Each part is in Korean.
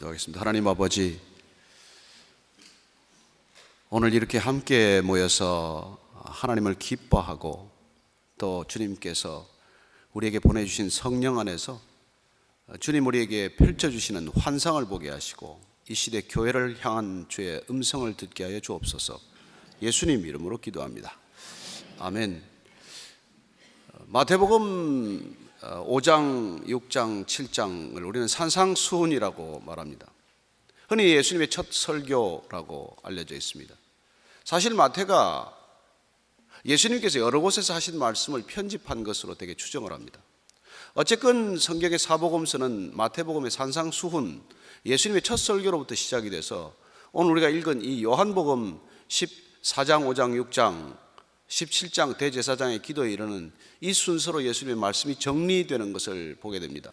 기도하겠습니다. 하나님 아버지, 오늘 이렇게 함께 모여서 하나님을 기뻐하고 또 주님께서 우리에게 보내주신 성령 안에서 주님 우리에게 펼쳐주시는 환상을 보게 하시고 이 시대 교회를 향한 주의 음성을 듣게 하여 주옵소서. 예수님 이름으로 기도합니다. 아멘. 마태복음 5장, 6장, 7장을 우리는 산상수훈이라고 말합니다. 흔히 예수님의 첫 설교라고 알려져 있습니다. 사실 마태가 예수님께서 여러 곳에서 하신 말씀을 편집한 것으로 되게 추정을 합니다. 어쨌건 성경의 사복음서는 마태복음의 산상수훈, 예수님의 첫 설교로부터 시작이 돼서 오늘 우리가 읽은 이 요한복음 14장, 5장, 6장, 17장 대제사장의 기도에 이르는 이 순서로 예수님의 말씀이 정리되는 것을 보게 됩니다.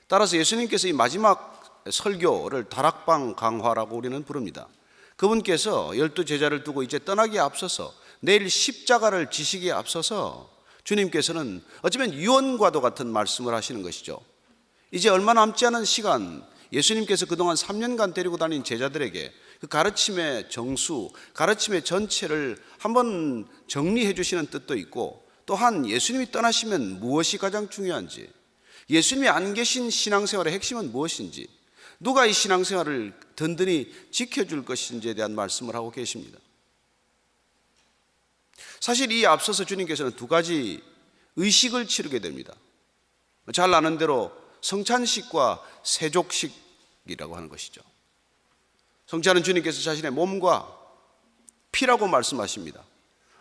따라서 예수님께서 이 마지막 설교를 다락방 강화라고 우리는 부릅니다. 그분께서 12제자를 두고 이제 떠나기에 앞서서 내일 십자가를 지시기에 앞서서 주님께서는 어쩌면 유언과도 같은 말씀을 하시는 것이죠. 이제 얼마 남지 않은 시간, 예수님께서 그동안 3년간 데리고 다닌 제자들에게 그 가르침의 정수, 가르침의 전체를 한번 정리해 주시는 뜻도 있고, 또한 예수님이 떠나시면 무엇이 가장 중요한지, 예수님이 안 계신 신앙생활의 핵심은 무엇인지, 누가 이 신앙생활을 든든히 지켜줄 것인지에 대한 말씀을 하고 계십니다. 사실 이 앞서서 주님께서는 두 가지 의식을 치르게 됩니다. 잘 아는 대로 성찬식과 세족식이라고 하는 것이죠. 성찬은 주님께서 자신의 몸과 피라고 말씀하십니다.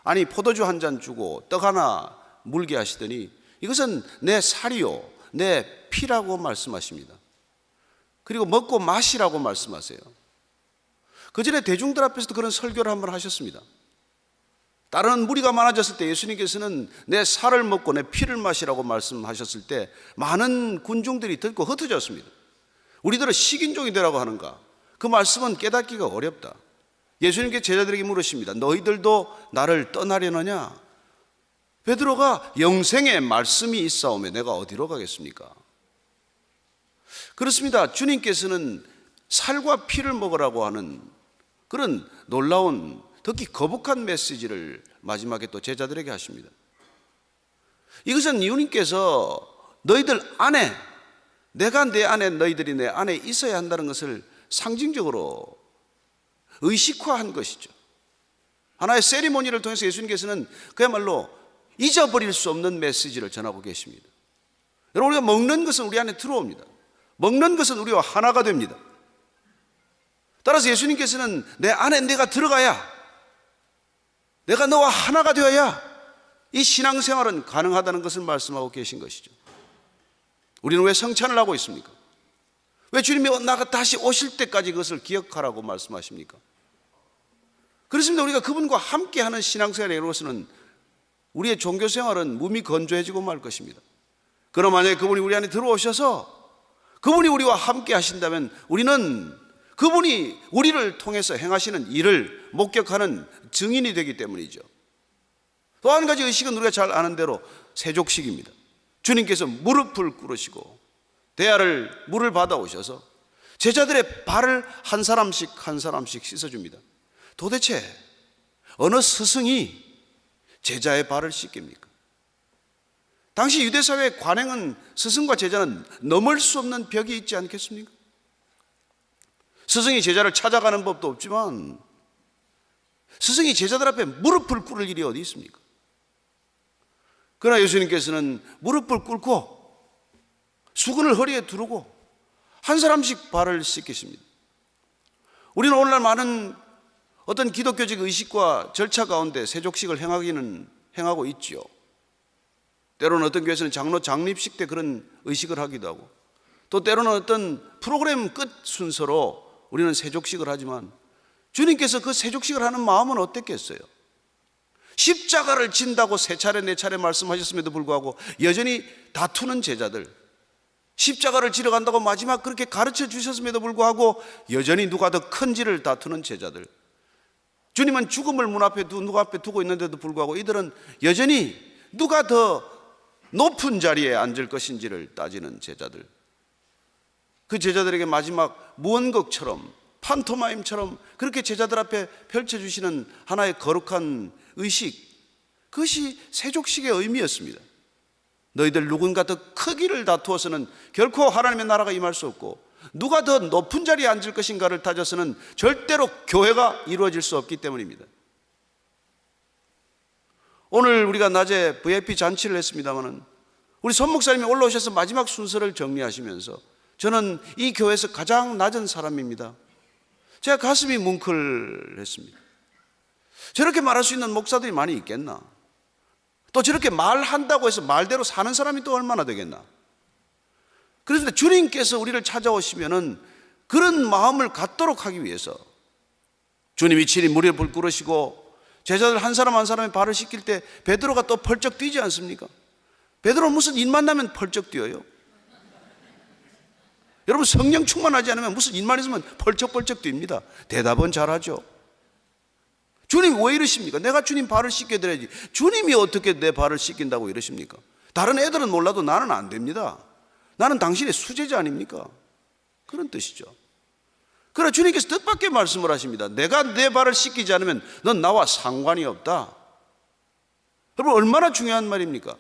아니, 포도주 한 잔 주고 떡 하나 물게 하시더니 이것은 내 살이요 내 피라고 말씀하십니다. 그리고 먹고 마시라고 말씀하세요. 그 전에 대중들 앞에서도 그런 설교를 한번 하셨습니다. 다른 무리가 많아졌을 때 예수님께서는 내 살을 먹고 내 피를 마시라고 말씀하셨을 때 많은 군중들이 듣고 흩어졌습니다. 우리들은 식인종이 되라고 하는가? 그 말씀은 깨닫기가 어렵다. 예수님께 제자들에게 물으십니다. 너희들도 나를 떠나려느냐? 베드로가 영생의 말씀이 있사오매 내가 어디로 가겠습니까? 그렇습니다. 주님께서는 살과 피를 먹으라고 하는 그런 놀라운 특히 거북한 메시지를 마지막에 또 제자들에게 하십니다. 이것은 예수님께서 너희들 안에, 내가 내 안에, 너희들이 내 안에 있어야 한다는 것을 상징적으로 의식화한 것이죠. 하나의 세리머니를 통해서 예수님께서는 그야말로 잊어버릴 수 없는 메시지를 전하고 계십니다. 여러분, 우리가 먹는 것은 우리 안에 들어옵니다. 먹는 것은 우리와 하나가 됩니다. 따라서 예수님께서는 내 안에 내가 들어가야, 내가 너와 하나가 되어야 이 신앙생활은 가능하다는 것을 말씀하고 계신 것이죠. 우리는 왜 성찬을 하고 있습니까? 왜 주님이 나가 다시 오실 때까지 그것을 기억하라고 말씀하십니까? 그렇습니다. 우리가 그분과 함께하는 신앙생활에 이루어서는 우리의 종교생활은 몸이 건조해지고 말 것입니다. 그럼 만약에 그분이 우리 안에 들어오셔서 그분이 우리와 함께 하신다면 우리는 그분이 우리를 통해서 행하시는 일을 목격하는 증인이 되기 때문이죠. 또 한 가지 의식은 우리가 잘 아는 대로 세족식입니다. 주님께서 무릎을 꿇으시고 대야를 물을 받아오셔서 제자들의 발을 한 사람씩 한 사람씩 씻어줍니다. 도대체 어느 스승이 제자의 발을 씻깁니까? 당시 유대사회의 관행은 스승과 제자는 넘을 수 없는 벽이 있지 않겠습니까? 스승이 제자를 찾아가는 법도 없지만 스승이 제자들 앞에 무릎을 꿇을 일이 어디 있습니까? 그러나 예수님께서는 무릎을 꿇고 수건을 허리에 두르고 한 사람씩 발을 씻기십니다. 우리는 오늘날 많은 어떤 기독교적 의식과 절차 가운데 세족식을 행하고 있죠. 때로는 어떤 교회에서는 장로 장립식 때 그런 의식을 하기도 하고, 또 때로는 어떤 프로그램 끝 순서로 우리는 세족식을 하지만 주님께서 그 세족식을 하는 마음은 어땠겠어요? 십자가를 진다고 세 차례 네 차례 말씀하셨음에도 불구하고 여전히 다투는 제자들, 십자가를 지러 간다고 마지막 그렇게 가르쳐 주셨음에도 불구하고 여전히 누가 더 큰지를 다투는 제자들, 주님은 죽음을 누구 앞에 두고 있는데도 불구하고 이들은 여전히 누가 더 높은 자리에 앉을 것인지를 따지는 제자들, 그 제자들에게 마지막 무언극처럼, 판토마임처럼 그렇게 제자들 앞에 펼쳐주시는 하나의 거룩한 의식, 그것이 세족식의 의미였습니다. 너희들 누군가 더 크기를 다투어서는 결코 하나님의 나라가 임할 수 없고, 누가 더 높은 자리에 앉을 것인가를 따져서는 절대로 교회가 이루어질 수 없기 때문입니다. 오늘 우리가 낮에 VIP 잔치를 했습니다마는 우리 손 목사님이 올라오셔서 마지막 순서를 정리하시면서 저는 이 교회에서 가장 낮은 사람입니다. 제가 가슴이 뭉클했습니다. 저렇게 말할 수 있는 목사들이 많이 있겠나? 또 저렇게 말한다고 해서 말대로 사는 사람이 또 얼마나 되겠나? 그런데 주님께서 우리를 찾아오시면은 그런 마음을 갖도록 하기 위해서 주님이 친히 물에 불 끓으시고 제자들 한 사람 한 사람의 발을 씻길 때 베드로가 또 펄쩍 뛰지 않습니까? 베드로는 무슨 일 만나면 펄쩍 뛰어요? 여러분, 성령 충만하지 않으면 무슨 일만 있으면 펄쩍펄쩍 뜁니다. 대답은 잘하죠. 주님 왜 이러십니까? 내가 주님 발을 씻겨드려야지. 주님이 어떻게 내 발을 씻긴다고 이러십니까? 다른 애들은 몰라도 나는 안 됩니다. 나는 당신의 수제자 아닙니까? 그런 뜻이죠. 그러나 주님께서 뜻밖의 말씀을 하십니다. 내가 내 발을 씻기지 않으면 넌 나와 상관이 없다. 여러분, 얼마나 중요한 말입니까?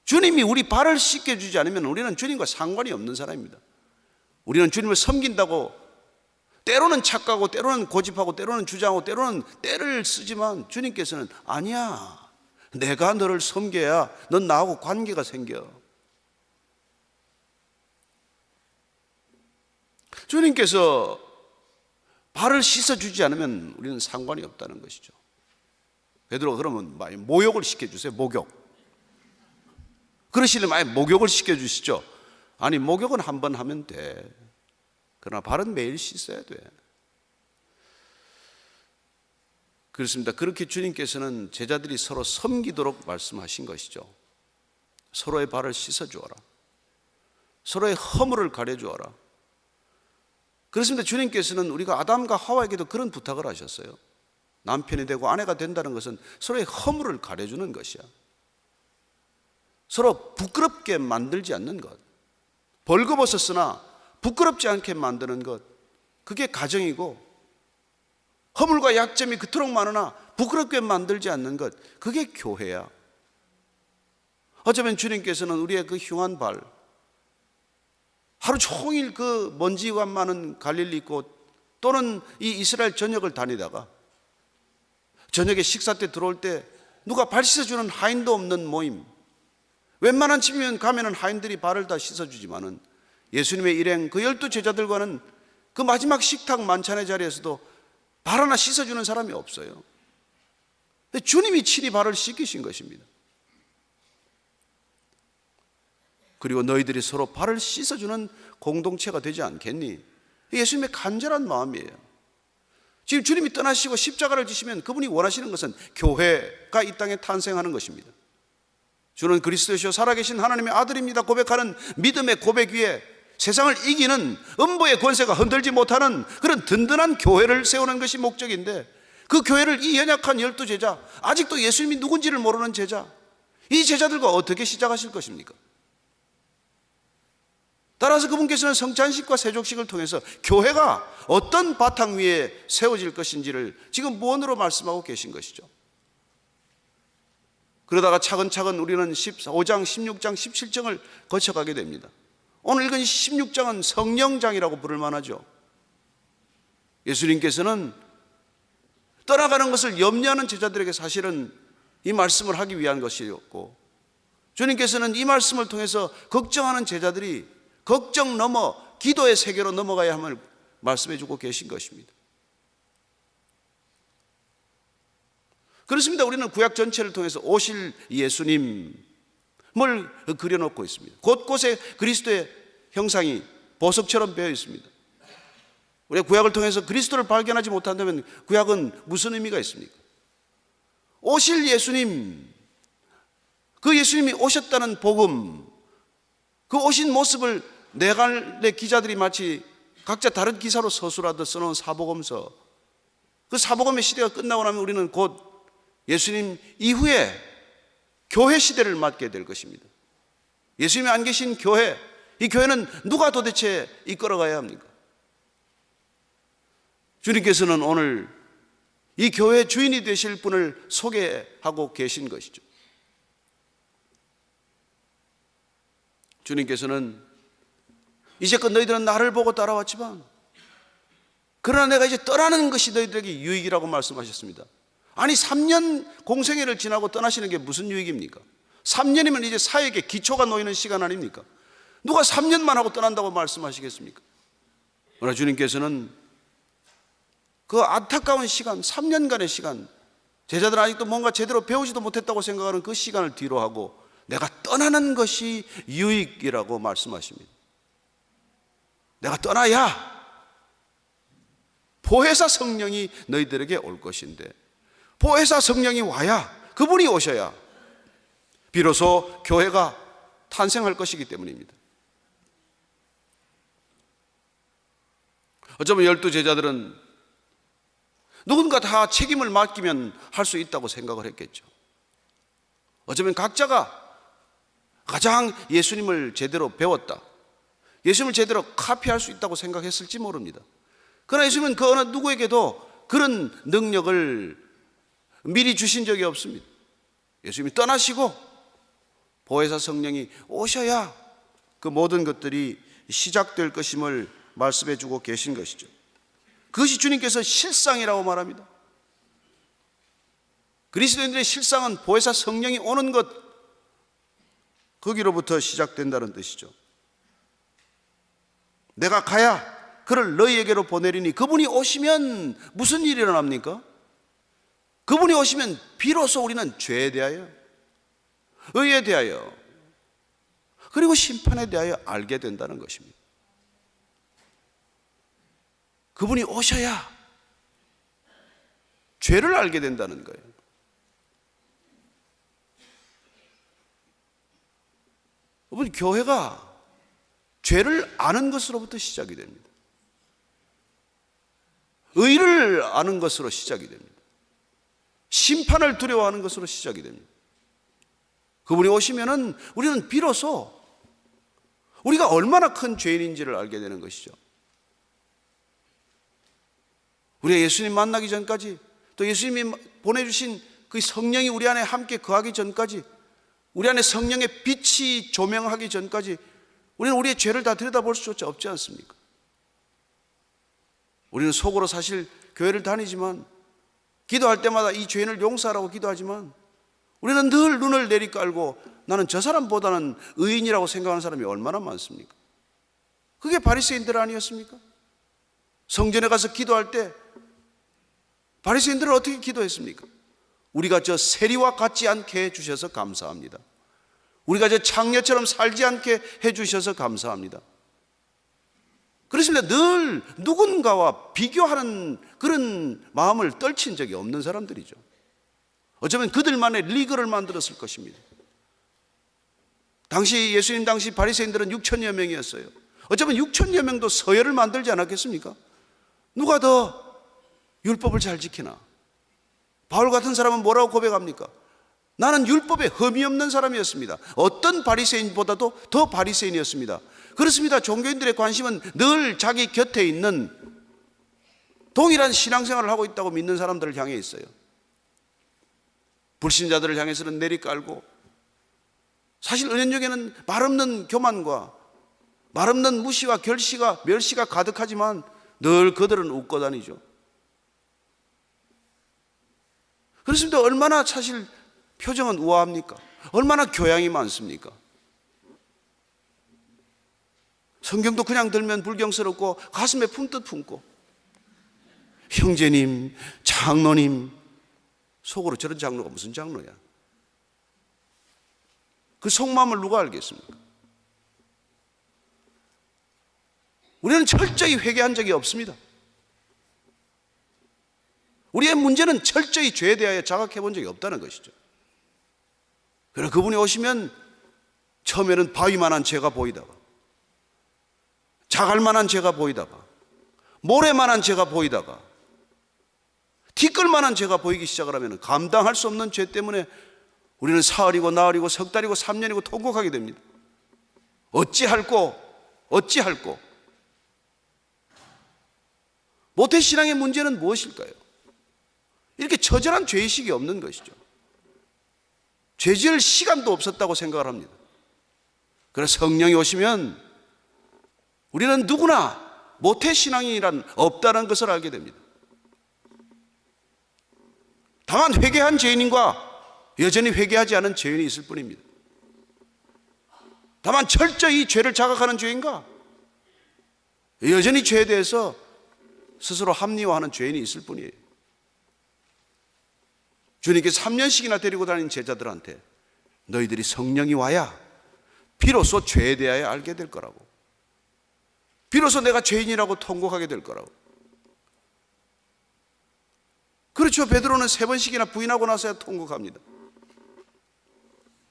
주님이 우리 발을 씻겨주지 않으면 우리는 주님과 상관이 없는 사람입니다. 우리는 주님을 섬긴다고 때로는 착각하고 때로는 고집하고 때로는 주장하고 때로는 때를 쓰지만 주님께서는 아니야, 내가 너를 섬겨야 넌 나하고 관계가 생겨. 주님께서 발을 씻어주지 않으면 우리는 상관이 없다는 것이죠. 베드로가 그러면 많이 모욕을 시켜주세요. 목욕. 그러시려면 아예 목욕을 시켜주시죠. 아니, 목욕은 한 번 하면 돼. 그러나 발은 매일 씻어야 돼. 그렇습니다. 그렇게 주님께서는 제자들이 서로 섬기도록 말씀하신 것이죠. 서로의 발을 씻어주어라. 서로의 허물을 가려주어라. 그렇습니다. 주님께서는 우리가 아담과 하와에게도 그런 부탁을 하셨어요. 남편이 되고 아내가 된다는 것은 서로의 허물을 가려주는 것이야. 서로 부끄럽게 만들지 않는 것, 벌거벗었으나 부끄럽지 않게 만드는 것, 그게 가정이고, 허물과 약점이 그토록 많으나 부끄럽게 만들지 않는 것, 그게 교회야. 어쩌면 주님께서는 우리의 그 흉한 발, 하루 종일 그 먼지가 많은 갈릴리 꽃 또는 이 이스라엘 전역을 다니다가 저녁에 식사 때 들어올 때 누가 발 씻어주는 하인도 없는 모임, 웬만한 집이면 가면은 하인들이 발을 다 씻어주지만은 예수님의 일행 그 12 제자들과는 그 마지막 식탁 만찬의 자리에서도 발 하나 씻어주는 사람이 없어요. 근데 주님이 친히 발을 씻기신 것입니다. 그리고 너희들이 서로 발을 씻어주는 공동체가 되지 않겠니? 예수님의 간절한 마음이에요. 지금 주님이 떠나시고 십자가를 지시면 그분이 원하시는 것은 교회가 이 땅에 탄생하는 것입니다. 주는 그리스도시요 살아계신 하나님의 아들입니다 고백하는 믿음의 고백 위에 세상을 이기는 음보의 권세가 흔들지 못하는 그런 든든한 교회를 세우는 것이 목적인데, 그 교회를 이 연약한 12 제자, 아직도 예수님이 누군지를 모르는 제자, 이 제자들과 어떻게 시작하실 것입니까? 따라서 그분께서는 성찬식과 세족식을 통해서 교회가 어떤 바탕 위에 세워질 것인지를 지금 무언으로 말씀하고 계신 것이죠. 그러다가 차근차근 우리는 15장, 16장, 17장을 거쳐가게 됩니다. 오늘 읽은 16장은 성령장이라고 부를 만하죠. 예수님께서는 떠나가는 것을 염려하는 제자들에게 사실은 이 말씀을 하기 위한 것이었고, 주님께서는 이 말씀을 통해서 걱정하는 제자들이 걱정 넘어 기도의 세계로 넘어가야 함을 말씀해 주고 계신 것입니다. 그렇습니다. 우리는 구약 전체를 통해서 오실 예수님을 그려놓고 있습니다. 곳곳에 그리스도의 형상이 보석처럼 배어 있습니다. 우리가 구약을 통해서 그리스도를 발견하지 못한다면 구약은 무슨 의미가 있습니까? 오실 예수님, 그 예수님이 오셨다는 복음, 그 오신 모습을 네갈래 기자들이 마치 각자 다른 기사로 서술하듯 써놓은 사복음서, 그 사복음의 시대가 끝나고 나면 우리는 곧 예수님 이후에 교회 시대를 맞게 될 것입니다. 예수님이 안 계신 교회, 이 교회는 누가 도대체 이끌어가야 합니까? 주님께서는 오늘 이 교회 주인이 되실 분을 소개하고 계신 것이죠. 주님께서는 이제껏 너희들은 나를 보고 따라왔지만 그러나 내가 이제 떠나는 것이 너희들에게 유익이라고 말씀하셨습니다. 아니 3년 공생애를 지나고 떠나시는 게 무슨 유익입니까? 3년이면 이제 사역에 기초가 놓이는 시간 아닙니까? 누가 3년만 하고 떠난다고 말씀하시겠습니까? 그러나 주님께서는 그 안타까운 시간, 3년간의 시간, 제자들은 아직도 뭔가 제대로 배우지도 못했다고 생각하는 그 시간을 뒤로 하고 내가 떠나는 것이 유익이라고 말씀하십니다. 내가 떠나야 보혜사 성령이 너희들에게 올 것인데, 보혜사 성령이 와야, 그분이 오셔야 비로소 교회가 탄생할 것이기 때문입니다. 어쩌면 12제자들은 누군가 다 책임을 맡기면 할 수 있다고 생각을 했겠죠. 어쩌면 각자가 가장 예수님을 제대로 배웠다, 예수님을 제대로 카피할 수 있다고 생각했을지 모릅니다. 그러나 예수님은 그 어느 누구에게도 그런 능력을 미리 주신 적이 없습니다. 예수님이 떠나시고 보혜사 성령이 오셔야 그 모든 것들이 시작될 것임을 말씀해 주고 계신 것이죠. 그것이 주님께서 실상이라고 말합니다. 그리스도인들의 실상은 보혜사 성령이 오는 것, 거기로부터 시작된다는 뜻이죠. 내가 가야 그를 너희에게로 보내리니, 그분이 오시면 무슨 일이 일어납니까? 그분이 오시면 비로소 우리는 죄에 대하여, 의에 대하여, 그리고 심판에 대하여 알게 된다는 것입니다. 그분이 오셔야 죄를 알게 된다는 거예요. 여러분, 교회가 죄를 아는 것으로부터 시작이 됩니다. 의를 아는 것으로 시작이 됩니다. 심판을 두려워하는 것으로 시작이 됩니다. 그분이 오시면은 우리는 비로소 우리가 얼마나 큰 죄인인지를 알게 되는 것이죠. 우리가 예수님 만나기 전까지, 또 예수님이 보내주신 그 성령이 우리 안에 함께 거하기 전까지, 우리 안에 성령의 빛이 조명하기 전까지 우리는 우리의 죄를 다 들여다볼 수조차 없지 않습니까? 우리는 속으로 사실 교회를 다니지만, 기도할 때마다 이 죄인을 용서하라고 기도하지만, 우리는 늘 눈을 내리깔고 나는 저 사람보다는 의인이라고 생각하는 사람이 얼마나 많습니까? 그게 바리새인들 아니었습니까? 성전에 가서 기도할 때 바리새인들은 어떻게 기도했습니까? 우리가 저 세리와 같지 않게 해주셔서 감사합니다. 우리가 저 창녀처럼 살지 않게 해주셔서 감사합니다. 그렇습니다. 늘 누군가와 비교하는 그런 마음을 떨친 적이 없는 사람들이죠. 어쩌면 그들만의 리그를 만들었을 것입니다. 당시 예수님 당시 바리새인들은 6천여 명이었어요. 어쩌면 6천여 명도 서열을 만들지 않았겠습니까? 누가 더 율법을 잘 지키나? 바울 같은 사람은 뭐라고 고백합니까? 나는 율법에 흠이 없는 사람이었습니다. 어떤 바리새인보다도 더 바리새인이었습니다. 그렇습니다. 종교인들의 관심은 늘 자기 곁에 있는 동일한 신앙생활을 하고 있다고 믿는 사람들을 향해 있어요. 불신자들을 향해서는 내리깔고, 사실 은연중에는 말없는 교만과 말없는 무시와 멸시가 가득하지만 늘 그들은 웃고 다니죠. 그렇습니다. 얼마나 사실 표정은 우아합니까? 얼마나 교양이 많습니까? 성경도 그냥 들면 불경스럽고 가슴에 품듯 품고, 형제님, 장로님, 속으로 저런 장로가 무슨 장로야? 그 속마음을 누가 알겠습니까? 우리는 철저히 회개한 적이 없습니다. 우리의 문제는 철저히 죄에 대하여 자각해 본 적이 없다는 것이죠. 그러나 그분이 오시면 처음에는 바위만한 죄가 보이다가, 자갈만한 죄가 보이다가, 모래만한 죄가 보이다가, 티끌만한 죄가 보이기 시작을 하면 감당할 수 없는 죄 때문에 우리는 사흘이고 나흘이고 석 달이고 3년이고 통곡하게 됩니다. 어찌할꼬 어찌할꼬? 모태신앙의 문제는 무엇일까요? 이렇게 처절한 죄의식이 없는 것이죠. 죄 지을 시간도 없었다고 생각을 합니다. 그래서 성령이 오시면 우리는 누구나 모태신앙이란 없다는 것을 알게 됩니다. 다만 회개한 죄인과 여전히 회개하지 않은 죄인이 있을 뿐입니다. 다만 철저히 죄를 자각하는 죄인과 여전히 죄에 대해서 스스로 합리화하는 죄인이 있을 뿐이에요. 주님께서 3년씩이나 데리고 다닌 제자들한테 너희들이 성령이 와야 비로소 죄에 대하여 알게 될 거라고, 비로소 내가 죄인이라고 통곡하게 될 거라고. 그렇죠. 베드로는 3번씩이나 부인하고 나서야 통곡합니다.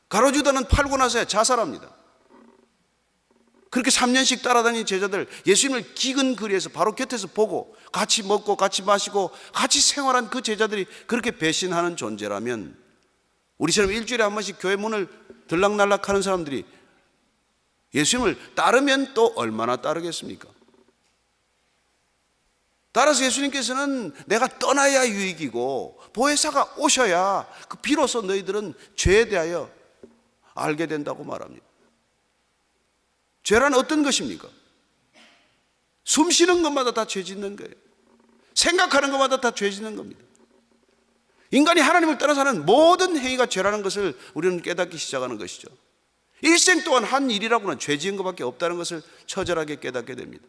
가룟유다는 팔고 나서야 자살합니다. 그렇게 3년씩 따라다닌 제자들, 예수님을 기근 거리에서 바로 곁에서 보고 같이 먹고 같이 마시고 같이 생활한 그 제자들이 그렇게 배신하는 존재라면, 우리처럼 일주일에 한 번씩 교회 문을 들락날락 하는 사람들이 예수님을 따르면 또 얼마나 따르겠습니까? 따라서 예수님께서는 내가 떠나야 유익이고 보혜사가 오셔야 그 비로소 너희들은 죄에 대하여 알게 된다고 말합니다. 죄란 어떤 것입니까? 숨 쉬는 것마다 다 죄 짓는 거예요. 생각하는 것마다 다 죄 짓는 겁니다. 인간이 하나님을 떠나서 하는 모든 행위가 죄라는 것을 우리는 깨닫기 시작하는 것이죠. 일생 동안 한 일이라고는 죄 지은 것밖에 없다는 것을 처절하게 깨닫게 됩니다.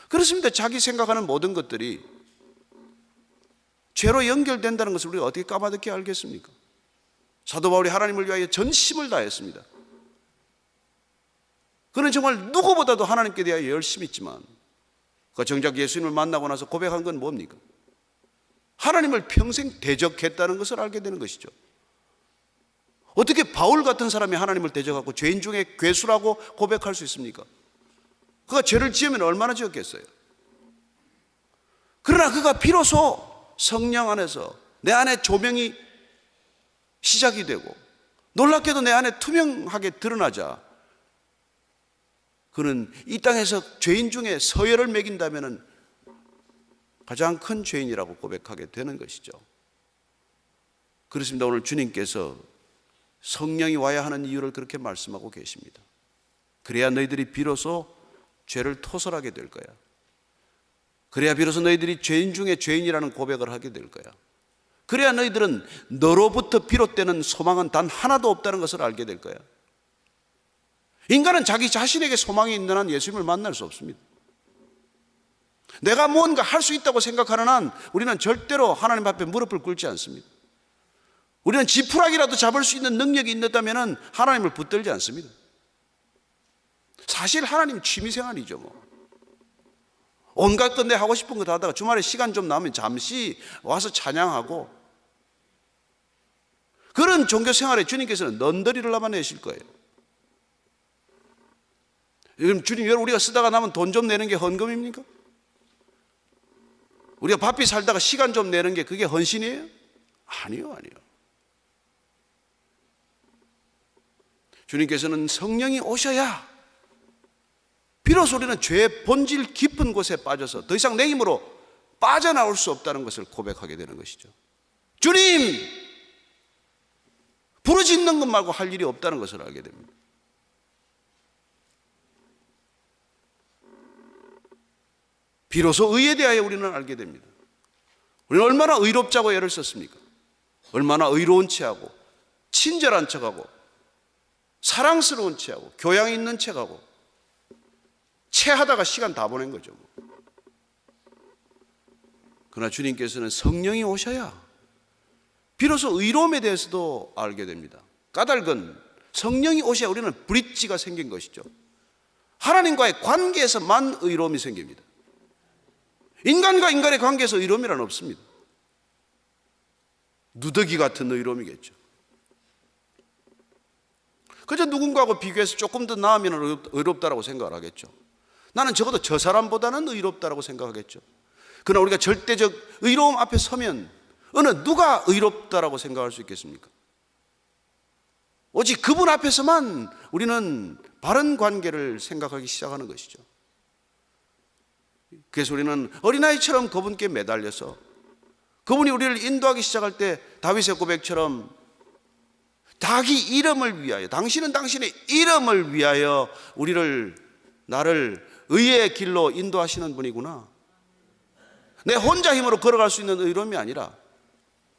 그렇습니다. 자기 생각하는 모든 것들이 죄로 연결된다는 것을 우리가 어떻게 까마득히 알겠습니까? 사도 바울이 하나님을 위하여 전심을 다했습니다. 그는 정말 누구보다도 하나님께 대하여 열심히 있지만 그 정작 예수님을 만나고 나서 고백한 건 뭡니까? 하나님을 평생 대적했다는 것을 알게 되는 것이죠. 어떻게 바울 같은 사람이 하나님을 대적하고 죄인 중에 괴수라고 고백할 수 있습니까? 그가 죄를 지으면 얼마나 지었겠어요? 그러나 그가 비로소 성령 안에서 내 안에 조명이 시작이 되고 놀랍게도 내 안에 투명하게 드러나자 그는 이 땅에서 죄인 중에 서열을 매긴다면 가장 큰 죄인이라고 고백하게 되는 것이죠. 그렇습니다. 오늘 주님께서 성령이 와야 하는 이유를 그렇게 말씀하고 계십니다. 그래야 너희들이 비로소 죄를 토설하게 될 거야. 그래야 비로소 너희들이 죄인 중에 죄인이라는 고백을 하게 될 거야. 그래야 너희들은 너로부터 비롯되는 소망은 단 하나도 없다는 것을 알게 될 거야. 인간은 자기 자신에게 소망이 있는 한 예수님을 만날 수 없습니다. 내가 뭔가 할 수 있다고 생각하는 한 우리는 절대로 하나님 앞에 무릎을 꿇지 않습니다. 우리는 지푸라기라도 잡을 수 있는 능력이 있다면 하나님을 붙들지 않습니다. 사실 하나님 취미생활이죠. 온갖 것 내 하고 싶은 거 다 하다가 주말에 시간 좀 나면 잠시 와서 찬양하고, 그런 종교생활에 주님께서는 넌더리를 남아내실 거예요. 그럼 주님, 여러분, 우리가 쓰다가 나면 돈 좀 내는 게 헌금입니까? 우리가 바삐 살다가 시간 좀 내는 게 그게 헌신이에요? 아니요. 주님께서는 성령이 오셔야 비로소 우리는 죄의 본질 깊은 곳에 빠져서 더 이상 내 힘으로 빠져나올 수 없다는 것을 고백하게 되는 것이죠. 주님! 부르짖는 것 말고 할 일이 없다는 것을 알게 됩니다. 비로소 의에 대하여 우리는 알게 됩니다. 우리는 얼마나 의롭자고 애를 썼습니까? 얼마나 의로운 체하고 친절한 척하고 사랑스러운 체하고 교양 있는 척하고 체하다가 시간 다 보낸 거죠. 그러나 주님께서는 성령이 오셔야 비로소 의로움에 대해서도 알게 됩니다. 까닭은 성령이 오셔야 우리는 브릿지가 생긴 것이죠. 하나님과의 관계에서만 의로움이 생깁니다. 인간과 인간의 관계에서 의로움이란 없습니다. 누더기 같은 의로움이겠죠. 그저 누군가하고 비교해서 조금 더 나으면 의롭다라고 생각을 하겠죠. 나는 적어도 저 사람보다는 의롭다라고 생각하겠죠. 그러나 우리가 절대적 의로움 앞에 서면 어느 누가 의롭다라고 생각할 수 있겠습니까? 오직 그분 앞에서만 우리는 바른 관계를 생각하기 시작하는 것이죠. 그래서 우리는 어린아이처럼 그분께 매달려서 그분이 우리를 인도하기 시작할 때 다윗의 고백처럼 자기 이름을 위하여, 당신은 당신의 이름을 위하여 나를 의의 길로 인도하시는 분이구나. 내 혼자 힘으로 걸어갈 수 있는 의로움이 아니라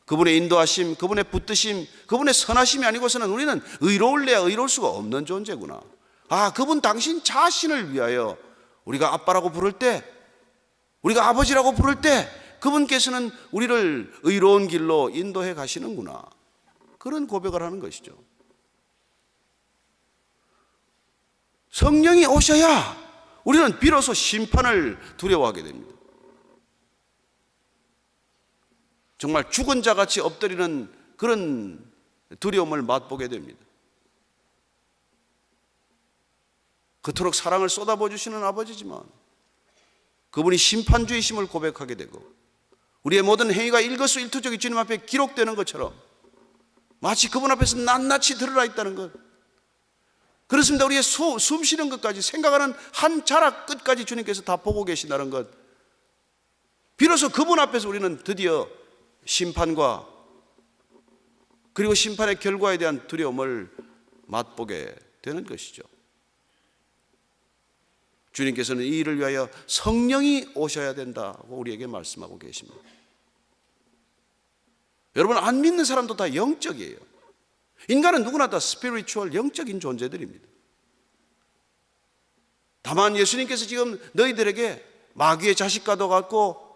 그분의 인도하심, 그분의 붙드심, 그분의 선하심이 아니고서는 우리는 의로울래야 의로울 수가 없는 존재구나. 그분 당신 자신을 위하여 우리가 아빠라고 부를 때, 우리가 아버지라고 부를 때 그분께서는 우리를 의로운 길로 인도해 가시는구나. 그런 고백을 하는 것이죠. 성령이 오셔야 우리는 비로소 심판을 두려워하게 됩니다. 정말 죽은 자같이 엎드리는 그런 두려움을 맛보게 됩니다. 그토록 사랑을 쏟아부어 주시는 아버지지만 그분이 심판주이심을 고백하게 되고 우리의 모든 행위가 일거수일투족이 주님 앞에 기록되는 것처럼 마치 그분 앞에서 낱낱이 드러나 있다는 것. 그렇습니다. 우리의 숨 쉬는 것까지, 생각하는 한 자락 끝까지 주님께서 다 보고 계신다는 것. 비로소 그분 앞에서 우리는 드디어 심판과 그리고 심판의 결과에 대한 두려움을 맛보게 되는 것이죠. 주님께서는 이 일을 위하여 성령이 오셔야 된다고 우리에게 말씀하고 계십니다. 여러분, 안 믿는 사람도 다 영적이에요. 인간은 누구나 다 스피리추얼, 영적인 존재들입니다. 다만 예수님께서 지금 너희들에게 마귀의 자식과도 같고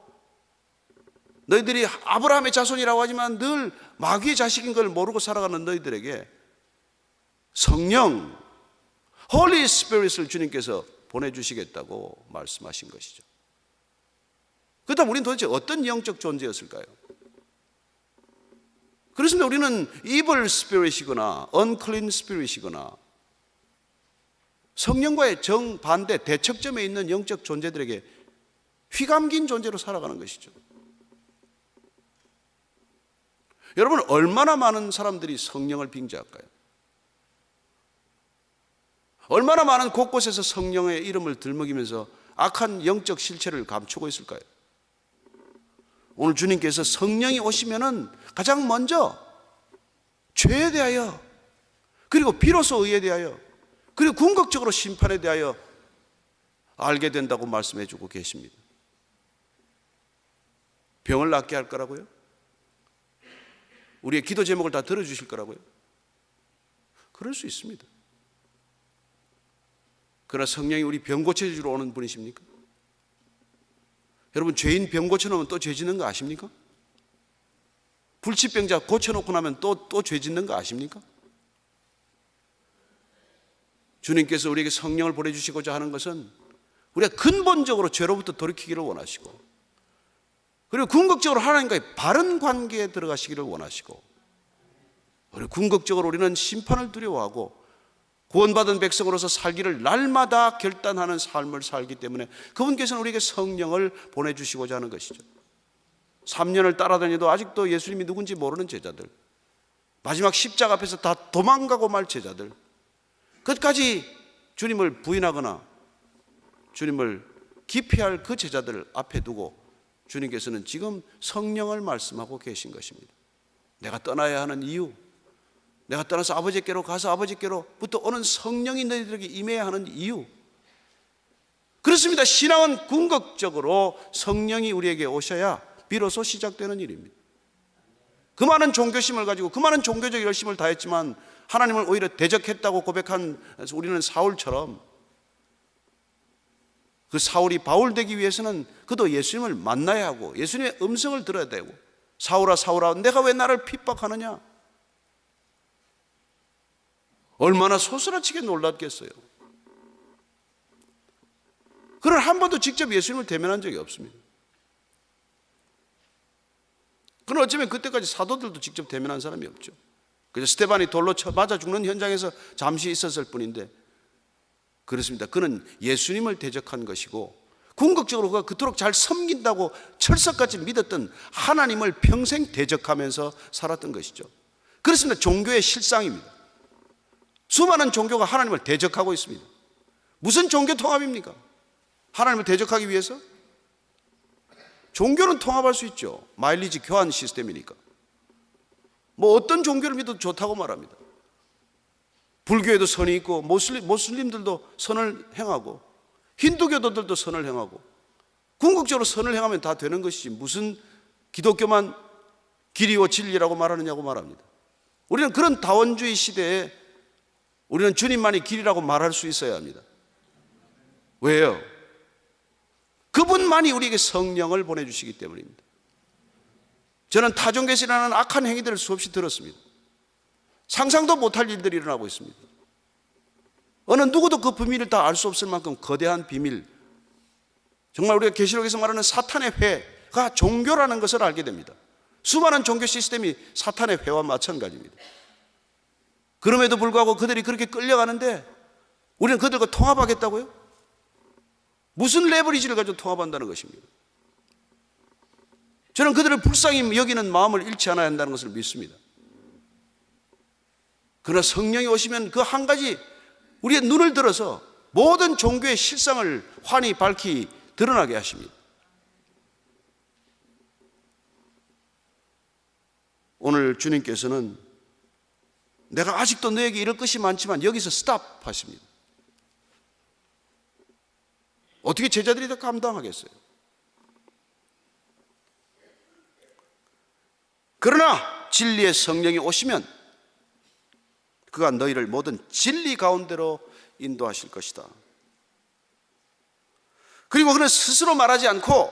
너희들이 아브라함의 자손이라고 하지만 늘 마귀의 자식인 걸 모르고 살아가는 너희들에게 성령, 홀리 스피릿을 주님께서 보내주시겠다고 말씀하신 것이죠. 그렇다면 우리는 도대체 어떤 영적 존재였을까요? 그렇습니다. 우리는 evil spirit이거나 unclean spirit이거나 성령과의 정반대 대척점에 있는 영적 존재들에게 휘감긴 존재로 살아가는 것이죠. 여러분, 얼마나 많은 사람들이 성령을 빙자할까요? 얼마나 많은 곳곳에서 성령의 이름을 들먹이면서 악한 영적 실체를 감추고 있을까요? 오늘 주님께서 성령이 오시면은 가장 먼저 죄에 대하여, 그리고 비로소 의에 대하여, 그리고 궁극적으로 심판에 대하여 알게 된다고 말씀해 주고 계십니다. 병을 낫게 할 거라고요? 우리의 기도 제목을 다 들어주실 거라고요? 그럴 수 있습니다. 그러나 성령이 우리 병 고쳐주러 오는 분이십니까? 여러분, 죄인 병 고쳐놓으면 또 죄 짓는 거 아십니까? 불치병자 고쳐놓고 나면 또 죄 짓는 거 아십니까? 주님께서 우리에게 성령을 보내주시고자 하는 것은 우리가 근본적으로 죄로부터 돌이키기를 원하시고, 그리고 궁극적으로 하나님과의 바른 관계에 들어가시기를 원하시고, 그리고 궁극적으로 우리는 심판을 두려워하고 구원받은 백성으로서 살기를 날마다 결단하는 삶을 살기 때문에 그분께서는 우리에게 성령을 보내주시고자 하는 것이죠. 3년을 따라다녀도 아직도 예수님이 누군지 모르는 제자들, 마지막 십자가 앞에서 다 도망가고 말 제자들, 끝까지 주님을 부인하거나 주님을 기피할 그 제자들 앞에 두고 주님께서는 지금 성령을 말씀하고 계신 것입니다. 내가 떠나야 하는 이유, 내가 떠나서 아버지께로 가서 아버지께로부터 오는 성령이 너희들에게 임해야 하는 이유. 그렇습니다. 신앙은 궁극적으로 성령이 우리에게 오셔야 비로소 시작되는 일입니다. 그 많은 종교심을 가지고 그 많은 종교적 열심을 다했지만 하나님을 오히려 대적했다고 고백한 우리는 사울처럼, 그 사울이 바울 되기 위해서는 그도 예수님을 만나야 하고 예수님의 음성을 들어야 되고, 사울아 사울아 내가 왜 나를 핍박하느냐, 얼마나 소스라치게 놀랐겠어요. 그러나 한 번도 직접 예수님을 대면한 적이 없습니다. 그러나 어쩌면 그때까지 사도들도 직접 대면한 사람이 없죠. 그래서 스데반이 돌로 맞아 죽는 현장에서 잠시 있었을 뿐인데, 그렇습니다. 그는 예수님을 대적한 것이고 궁극적으로 그가 그토록 잘 섬긴다고 철석같이 믿었던 하나님을 평생 대적하면서 살았던 것이죠. 그렇습니다. 종교의 실상입니다. 수많은 종교가 하나님을 대적하고 있습니다. 무슨 종교 통합입니까? 하나님을 대적하기 위해서? 종교는 통합할 수 있죠. 마일리지 교환 시스템이니까. 뭐 어떤 종교를 믿어도 좋다고 말합니다. 불교에도 선이 있고 모슬림들도 선을 행하고 힌두교도들도 선을 행하고 궁극적으로 선을 행하면 다 되는 것이지 무슨 기독교만 길이요 진리라고 말하느냐고 말합니다. 우리는 그런 다원주의 시대에 우리는 주님만이 길이라고 말할 수 있어야 합니다. 왜요? 그분만이 우리에게 성령을 보내주시기 때문입니다. 저는 타종교에서 일어나는 악한 행위들을 수없이 들었습니다. 상상도 못할 일들이 일어나고 있습니다. 어느 누구도 그 비밀을 다 알 수 없을 만큼 거대한 비밀, 정말 우리가 계시록에서 말하는 사탄의 회가 종교라는 것을 알게 됩니다. 수많은 종교 시스템이 사탄의 회와 마찬가지입니다. 그럼에도 불구하고 그들이 그렇게 끌려가는데 우리는 그들과 통합하겠다고요? 무슨 레버리지를 가지고 통합한다는 것입니다. 저는 그들을 불쌍히 여기는 마음을 잃지 않아야 한다는 것을 믿습니다. 그러나 성령이 오시면 그 한 가지 우리의 눈을 들어서 모든 종교의 실상을 환히 밝히 드러나게 하십니다. 오늘 주님께서는 내가 아직도 너에게 이럴 것이 많지만 여기서 스탑 하십니다. 어떻게 제자들이 다 감당하겠어요? 그러나 진리의 성령이 오시면 그가 너희를 모든 진리 가운데로 인도하실 것이다. 그리고 그는 스스로 말하지 않고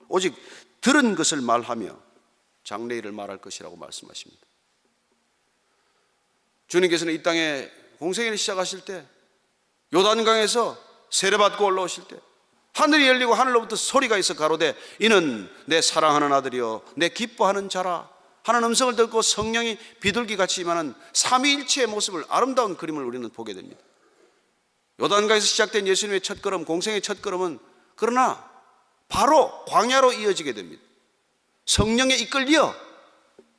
오직 들은 것을 말하며 장래일을 말할 것이라고 말씀하십니다. 주님께서는 이 땅에 공생애를 시작하실 때 요단강에서 세례받고 올라오실 때 하늘이 열리고 하늘로부터 소리가 있어 가로되 이는 내 사랑하는 아들이요 내 기뻐하는 자라 하는 음성을 듣고 성령이 비둘기같이 임하는 삼위일체의 모습을, 아름다운 그림을 우리는 보게 됩니다. 요단강에서 시작된 예수님의 첫걸음, 공생의 첫걸음은 그러나 바로 광야로 이어지게 됩니다. 성령에 이끌려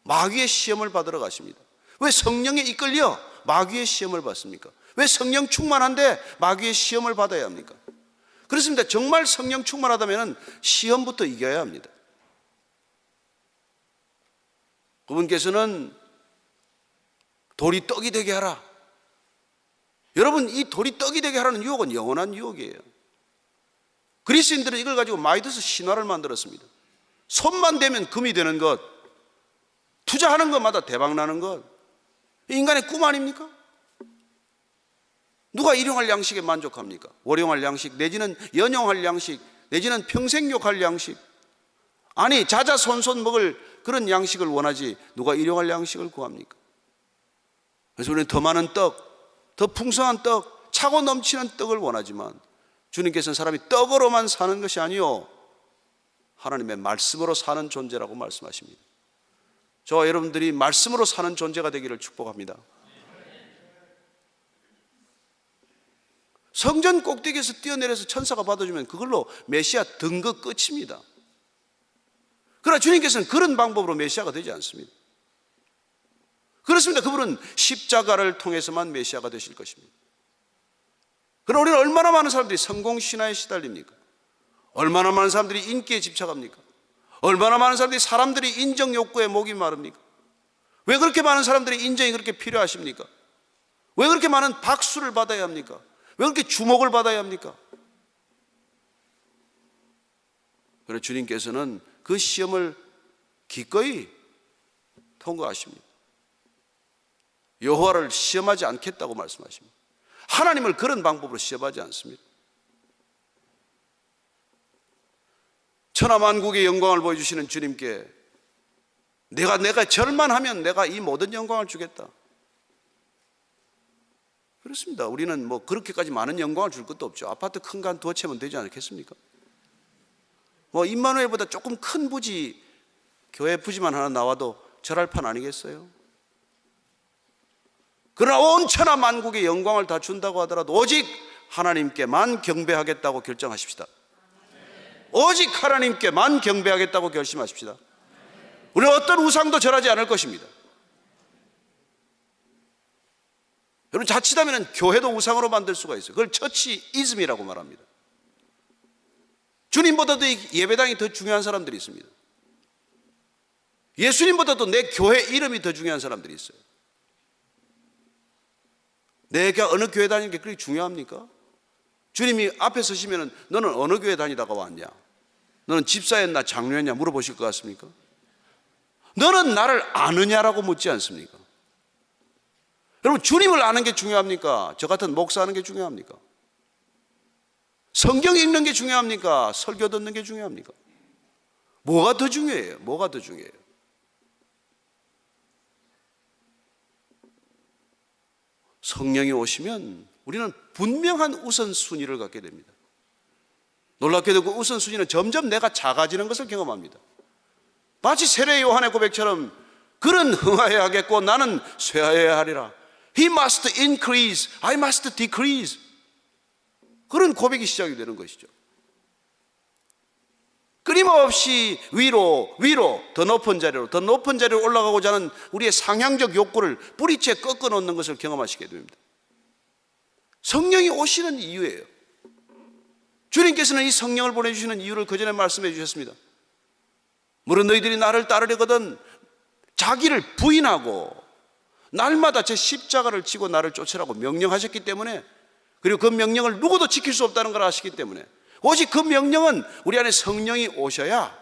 마귀의 시험을 받으러 가십니다. 왜 성령에 이끌려 마귀의 시험을 받습니까? 왜 성령 충만한데 마귀의 시험을 받아야 합니까? 그렇습니다. 정말 성령 충만하다면 시험부터 이겨야 합니다. 그분께서는 돌이 떡이 되게 하라. 여러분, 이 돌이 떡이 되게 하라는 유혹은 영원한 유혹이에요. 그리스인들은 이걸 가지고 마이더스 신화를 만들었습니다. 손만 대면 금이 되는 것, 투자하는 것마다 대박 나는 것, 인간의 꿈 아닙니까? 누가 일용할 양식에 만족합니까? 월용할 양식 내지는 연용할 양식 내지는 평생욕할 양식, 아니 자자손손 먹을 그런 양식을 원하지 누가 일용할 양식을 구합니까? 그래서 우리는 더 많은 떡, 더 풍성한 떡, 차고 넘치는 떡을 원하지만 주님께서는 사람이 떡으로만 사는 것이 아니요 하나님의 말씀으로 사는 존재라고 말씀하십니다. 저와 여러분들이 말씀으로 사는 존재가 되기를 축복합니다. 성전 꼭대기에서 뛰어내려서 천사가 받아주면 그걸로 메시아 등극 끝입니다. 그러나 주님께서는 그런 방법으로 메시아가 되지 않습니다. 그렇습니다. 그분은 십자가를 통해서만 메시아가 되실 것입니다. 그러나 우리는 얼마나 많은 사람들이 성공신화에 시달립니까? 얼마나 많은 사람들이 인기에 집착합니까? 얼마나 많은 사람들이 인정 욕구에 목이 마릅니까? 왜 그렇게 많은 사람들이 인정이 그렇게 필요하십니까? 왜 그렇게 많은 박수를 받아야 합니까? 왜 그렇게 주목을 받아야 합니까? 그래서 주님께서는 그 시험을 기꺼이 통과하십니다. 여호와를 시험하지 않겠다고 말씀하십니다. 하나님을 그런 방법으로 시험하지 않습니다. 천하만국의 영광을 보여주시는 주님께 내가 절만하면 내가 이 모든 영광을 주겠다. 그렇습니다. 우리는 뭐 그렇게까지 많은 영광을 줄 것도 없죠. 아파트 큰 거 한 두어 채면 되지 않겠습니까? 뭐 임마누엘보다 조금 큰 부지, 교회 부지만 하나 나와도 절할 판 아니겠어요? 그러나 온 천하 만국의 영광을 다 준다고 하더라도 오직 하나님께만 경배하겠다고 결정하십시다. 오직 하나님께만 경배하겠다고 결심하십시다. 우리는 어떤 우상도 절하지 않을 것입니다. 여러분, 자칫하면 교회도 우상으로 만들 수가 있어요. 그걸 처치이즘이라고 말합니다. 주님보다도 예배당이 더 중요한 사람들이 있습니다. 예수님보다도 내 교회 이름이 더 중요한 사람들이 있어요. 내가 어느 교회 다니는 게 그렇게 중요합니까? 주님이 앞에 서시면 너는 어느 교회 다니다가 왔냐? 너는 집사였나 장로였냐 물어보실 것 같습니까? 너는 나를 아느냐라고 묻지 않습니까? 여러분, 주님을 아는 게 중요합니까? 저 같은 목사하는 게 중요합니까? 성경 읽는 게 중요합니까? 설교 듣는 게 중요합니까? 뭐가 더 중요해요? 뭐가 더 중요해요? 성령이 오시면 우리는 분명한 우선순위를 갖게 됩니다. 놀랍게도 그 우선순위는 점점 내가 작아지는 것을 경험합니다. 마치 세례 요한의 고백처럼 그는 흥하여야 하겠고 나는 쇠하여야 하리라. He must increase, I must decrease. 그런 고백이 시작이 되는 것이죠. 끊임없이 위로 더 높은 자리로 올라가고자 하는 우리의 상향적 욕구를 뿌리채 꺾어 놓는 것을 경험하시게 됩니다. 성령이 오시는 이유예요. 주님께서는 이 성령을 보내주시는 이유를 그전에 말씀해 주셨습니다. 물론 너희들이 나를 따르려거든 자기를 부인하고 날마다 제 십자가를 지고 나를 쫓으라고 명령하셨기 때문에, 그리고 그 명령을 누구도 지킬 수 없다는 걸 아시기 때문에, 오직 그 명령은 우리 안에 성령이 오셔야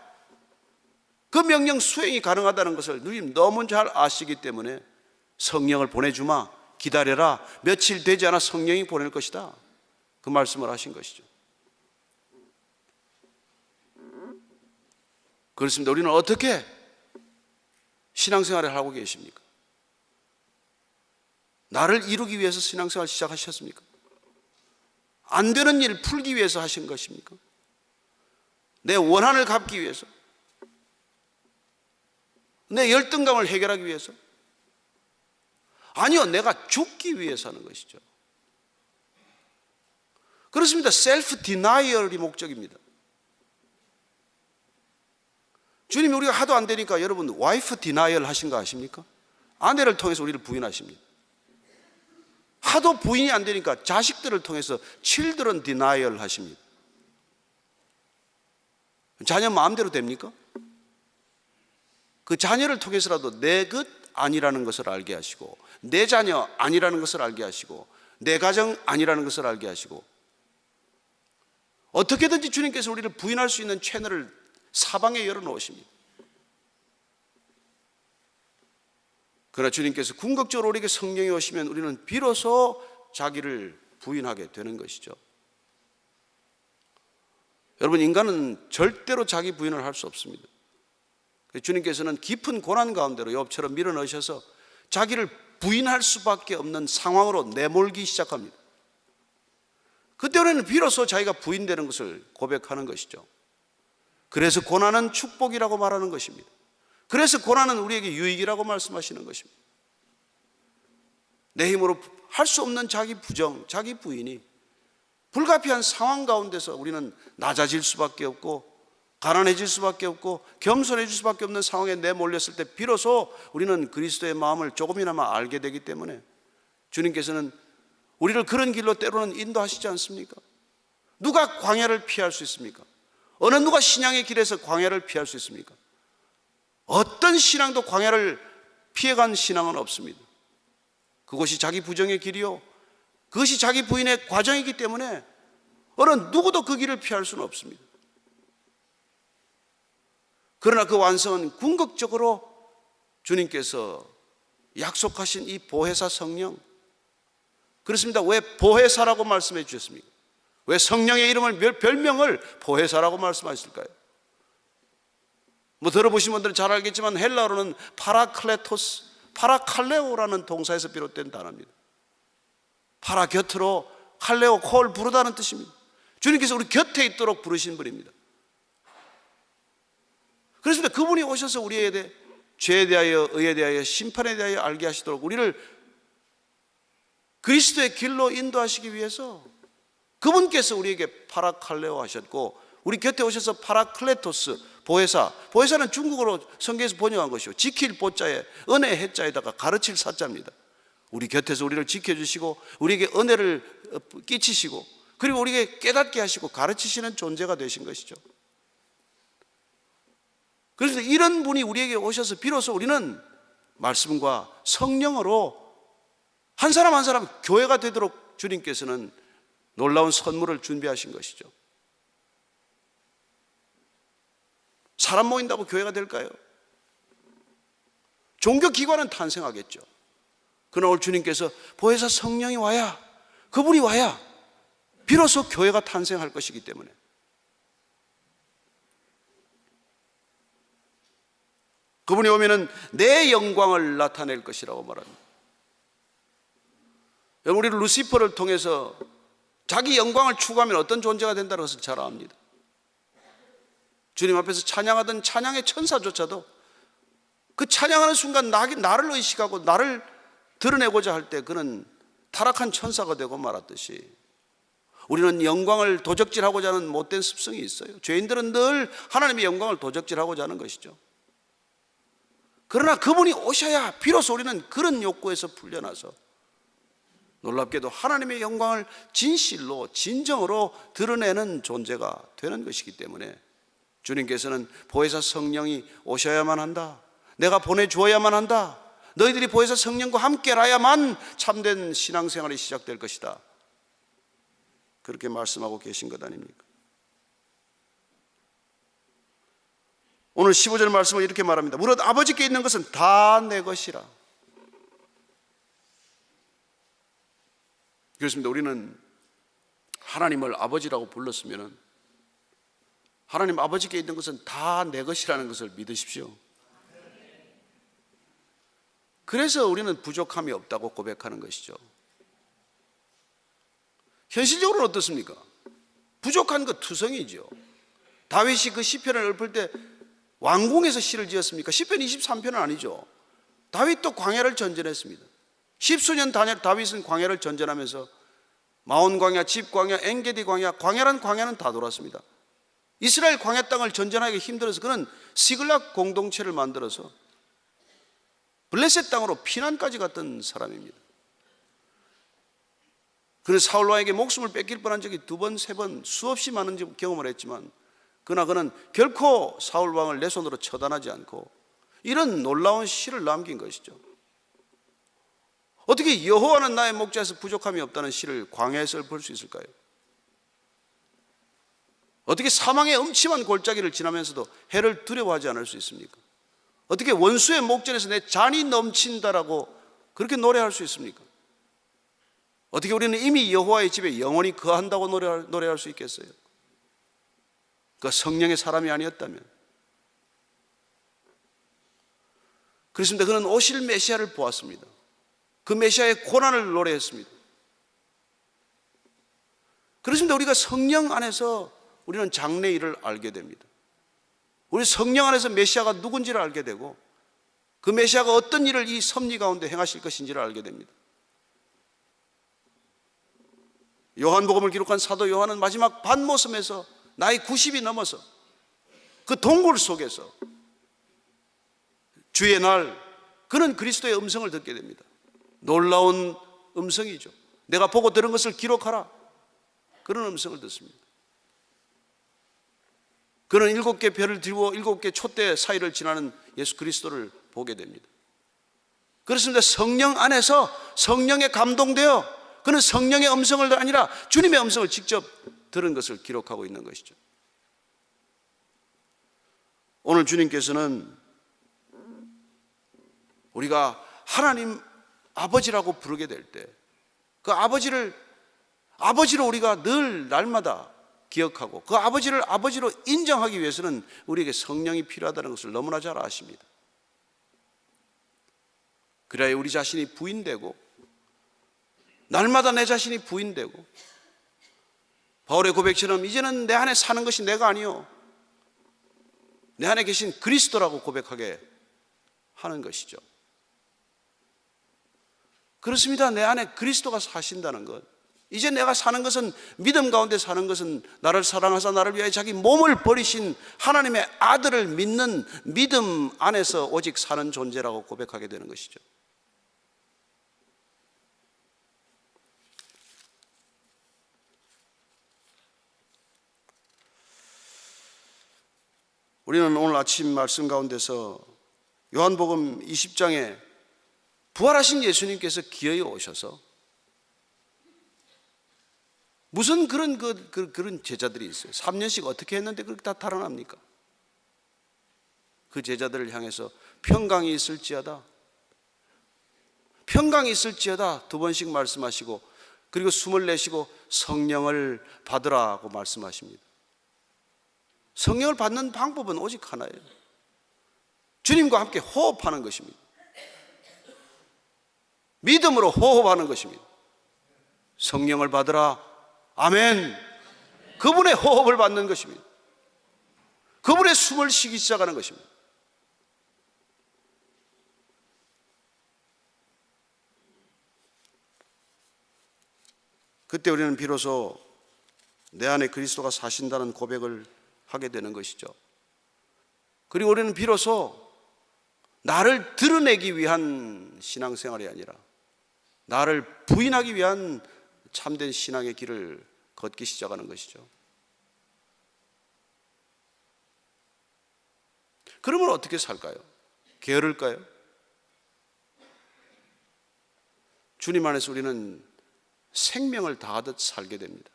그 명령 수행이 가능하다는 것을 누님 너무 잘 아시기 때문에 성령을 보내주마, 기다려라, 며칠 되지 않아 성령이 보낼 것이다, 그 말씀을 하신 것이죠. 그렇습니다. 우리는 어떻게 신앙생활을 하고 계십니까? 나를 이루기 위해서 신앙생활 시작하셨습니까? 안 되는 일 풀기 위해서 하신 것입니까? 내 원한을 갚기 위해서? 내 열등감을 해결하기 위해서? 아니요, 내가 죽기 위해서 하는 것이죠. 그렇습니다. 셀프 디나이얼이 목적입니다. 주님이 우리가 하도 안 되니까 여러분 와이프 디나이얼 하신 거 아십니까? 아내를 통해서 우리를 부인하십니다. 하도 부인이 안 되니까 자식들을 통해서 children denial 하십니다. 자녀 마음대로 됩니까? 그 자녀를 통해서라도 내 것 아니라는 것을 알게 하시고, 내 자녀 아니라는 것을 알게 하시고, 내 가정 아니라는 것을 알게 하시고, 어떻게든지 주님께서 우리를 부인할 수 있는 채널을 사방에 열어놓으십니다. 그러나 주님께서 궁극적으로 우리에게 성령이 오시면 우리는 비로소 자기를 부인하게 되는 것이죠. 여러분, 인간은 절대로 자기 부인을 할 수 없습니다. 주님께서는 깊은 고난 가운데로 욥처럼 밀어넣으셔서 자기를 부인할 수밖에 없는 상황으로 내몰기 시작합니다. 그때는 비로소 자기가 부인되는 것을 고백하는 것이죠. 그래서 고난은 축복이라고 말하는 것입니다. 그래서 고난은 우리에게 유익이라고 말씀하시는 것입니다. 내 힘으로 할 수 없는 자기 부정, 자기 부인이 불가피한 상황 가운데서 우리는 낮아질 수밖에 없고, 가난해질 수밖에 없고, 겸손해질 수밖에 없는 상황에 내몰렸을 때 비로소 우리는 그리스도의 마음을 조금이나마 알게 되기 때문에 주님께서는 우리를 그런 길로 때로는 인도하시지 않습니까? 누가 광야를 피할 수 있습니까? 어느 누가 신앙의 길에서 광야를 피할 수 있습니까? 어떤 신앙도 광야를 피해간 신앙은 없습니다. 그것이 자기 부정의 길이요, 그것이 자기 부인의 과정이기 때문에 어느 누구도 그 길을 피할 수는 없습니다. 그러나 그 완성은 궁극적으로 주님께서 약속하신 이 보혜사 성령, 그렇습니다. 왜 보혜사라고 말씀해 주셨습니까? 왜 성령의 이름을, 별명을 보혜사라고 말씀하실까요? 뭐 들어보신 분들은 잘 알겠지만 헬라어로는 파라클레토스, 파라칼레오라는 동사에서 비롯된 단어입니다. 파라 곁으로, 칼레오 코를 부르다는 뜻입니다. 주님께서 우리 곁에 있도록 부르신 분입니다. 그렇습니다. 그분이 오셔서 우리에 대해 죄에 대하여, 의에 대하여, 심판에 대하여 알게 하시도록 우리를 그리스도의 길로 인도하시기 위해서 그분께서 우리에게 파라칼레오 하셨고, 우리 곁에 오셔서 파라클레토스, 보혜사, 보혜사는 중국어로 성경에서 번역한 것이요, 지킬 보자에 은혜 해자에다가 가르칠 사자입니다. 우리 곁에서 우리를 지켜주시고 우리에게 은혜를 끼치시고 그리고 우리에게 깨닫게 하시고 가르치시는 존재가 되신 것이죠. 그래서 이런 분이 우리에게 오셔서 비로소 우리는 말씀과 성령으로 한 사람 한 사람 교회가 되도록 주님께서는 놀라운 선물을 준비하신 것이죠. 사람 모인다고 교회가 될까요? 종교기관은 탄생하겠죠. 그러나 오늘 주님께서 보혜사 성령이 와야, 그분이 와야 비로소 교회가 탄생할 것이기 때문에 그분이 오면은 내 영광을 나타낼 것이라고 말합니다. 여러분, 우리 루시퍼를 통해서 자기 영광을 추구하면 어떤 존재가 된다는 것을 잘 압니다. 주님 앞에서 찬양하던 찬양의 천사조차도 그 찬양하는 순간 나를 의식하고 나를 드러내고자 할 때 그는 타락한 천사가 되고 말았듯이 우리는 영광을 도적질하고자 하는 못된 습성이 있어요. 죄인들은 늘 하나님의 영광을 도적질하고자 하는 것이죠. 그러나 그분이 오셔야 비로소 우리는 그런 욕구에서 풀려나서 놀랍게도 하나님의 영광을 진실로 진정으로 드러내는 존재가 되는 것이기 때문에 주님께서는 보혜사 성령이 오셔야만 한다, 내가 보내주어야만 한다, 너희들이 보혜사 성령과 함께라야만 참된 신앙생활이 시작될 것이다, 그렇게 말씀하고 계신 것 아닙니까? 오늘 15절 말씀을 이렇게 말합니다. 무릇 아버지께 있는 것은 다 내 것이라. 그렇습니다. 우리는 하나님을 아버지라고 불렀으면 하나님 아버지께 있는 것은 다 내 것이라는 것을 믿으십시오. 그래서 우리는 부족함이 없다고 고백하는 것이죠. 현실적으로는 어떻습니까? 부족한 것 투성이죠. 다윗이 그 시편을 읊을 때 왕궁에서 시를 지었습니까? 시편 23편은 아니죠. 다윗도 광야를 전전했습니다. 십수년 다윗은 광야를 전전하면서 마온 광야, 집 광야, 엔게디 광야, 광야란 광야는 다 돌았습니다. 이스라엘 광야 땅을 전전하기 힘들어서 그는 시글락 공동체를 만들어서 블레셋 땅으로 피난까지 갔던 사람입니다. 그는 사울 왕에게 목숨을 뺏길 뻔한 적이 2번, 3번 수없이 많은 경험을 했지만 그러나 그는 결코 사울 왕을 내 손으로 처단하지 않고 이런 놀라운 시를 남긴 것이죠. 어떻게 여호와는 나의 목자에서 부족함이 없다는 시를 광야에서 볼 수 있을까요? 어떻게 사망의 음침한 골짜기를 지나면서도 해를 두려워하지 않을 수 있습니까? 어떻게 원수의 목전에서 내 잔이 넘친다라고 그렇게 노래할 수 있습니까? 어떻게 우리는 이미 여호와의 집에 영원히 거한다고 노래할 수 있겠어요? 그 성령의 사람이 아니었다면. 그렇습니다. 그는 오실 메시아를 보았습니다. 그 메시아의 고난을 노래했습니다. 그렇습니다. 우리가 성령 안에서 우리는 장래 일을 알게 됩니다. 우리 성령 안에서 메시아가 누군지를 알게 되고 그 메시아가 어떤 일을 이 섭리 가운데 행하실 것인지를 알게 됩니다. 요한복음을 기록한 사도 요한은 마지막 반모섬에서 나이 90이 넘어서 그 동굴 속에서 주의 날 그는 그리스도의 음성을 듣게 됩니다. 놀라운 음성이죠. 내가 보고 들은 것을 기록하라, 그런 음성을 듣습니다. 그는 7개 별을 들고 7개 촛대 사이를 지나는 예수 그리스도를 보게 됩니다. 그렇습니다. 성령 안에서 성령에 감동되어 그는 성령의 음성을 아니라 주님의 음성을 직접 들은 것을 기록하고 있는 것이죠. 오늘 주님께서는 우리가 하나님 아버지라고 부르게 될 때 그 아버지로 우리가 늘 날마다 기억하고 그 아버지를 아버지로 인정하기 위해서는 우리에게 성령이 필요하다는 것을 너무나 잘 아십니다. 그래야 우리 자신이 부인되고 날마다 내 자신이 부인되고 바울의 고백처럼 이제는 내 안에 사는 것이 내가 아니요 내 안에 계신 그리스도라고 고백하게 하는 것이죠. 그렇습니다. 내 안에 그리스도가 사신다는 것, 이제 내가 사는 것은, 믿음 가운데 사는 것은 나를 사랑하사 나를 위하여 자기 몸을 버리신 하나님의 아들을 믿는 믿음 안에서 오직 사는 존재라고 고백하게 되는 것이죠. 우리는 오늘 아침 말씀 가운데서 요한복음 20장에 부활하신 예수님께서 기어이 오셔서 무슨 그런 제자들이 있어요. 3년씩 어떻게 했는데 그렇게 다 달아납니까? 그 제자들을 향해서 평강이 있을지어다 두 번씩 말씀하시고, 그리고 숨을 내쉬고 성령을 받으라고 말씀하십니다. 성령을 받는 방법은 오직 하나예요. 주님과 함께 호흡하는 것입니다. 믿음으로 호흡하는 것입니다. 성령을 받으라. 아멘. 그분의 호흡을 받는 것입니다. 그분의 숨을 쉬기 시작하는 것입니다. 그때 우리는 비로소 내 안에 그리스도가 사신다는 고백을 하게 되는 것이죠. 그리고 우리는 비로소 나를 드러내기 위한 신앙생활이 아니라 나를 부인하기 위한 참된 신앙의 길을 걷기 시작하는 것이죠. 그러면 어떻게 살까요? 게으를까요? 주님 안에서 우리는 생명을 다하듯 살게 됩니다.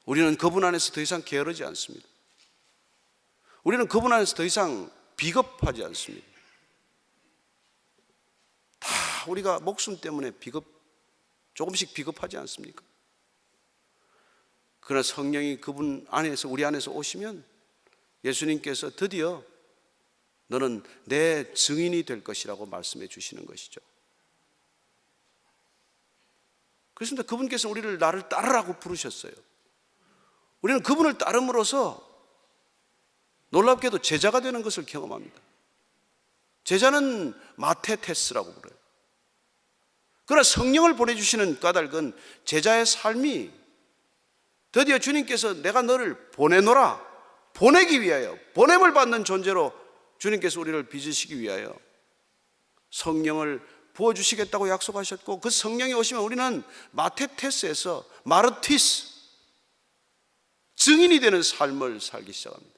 우리는 그분 안에서 더 이상 게으르지 않습니다. 우리는 그분 안에서 더 이상 비겁하지 않습니다. 다 우리가 목숨 때문에 조금씩 비겁하지 않습니까? 그러나 성령이 그분 안에서, 우리 안에서 오시면 예수님께서 드디어 너는 내 증인이 될 것이라고 말씀해 주시는 것이죠. 그렇습니다. 그분께서 우리를 나를 따르라고 부르셨어요. 우리는 그분을 따름으로써 놀랍게도 제자가 되는 것을 경험합니다. 제자는 마테테스라고 불러요. 그러나 성령을 보내주시는 까닭은 제자의 삶이 드디어 주님께서 내가 너를 보내노라, 보내기 위하여, 보냄을 받는 존재로 주님께서 우리를 빚으시기 위하여 성령을 부어주시겠다고 약속하셨고, 그 성령이 오시면 우리는 마테테스에서 마르티스, 증인이 되는 삶을 살기 시작합니다.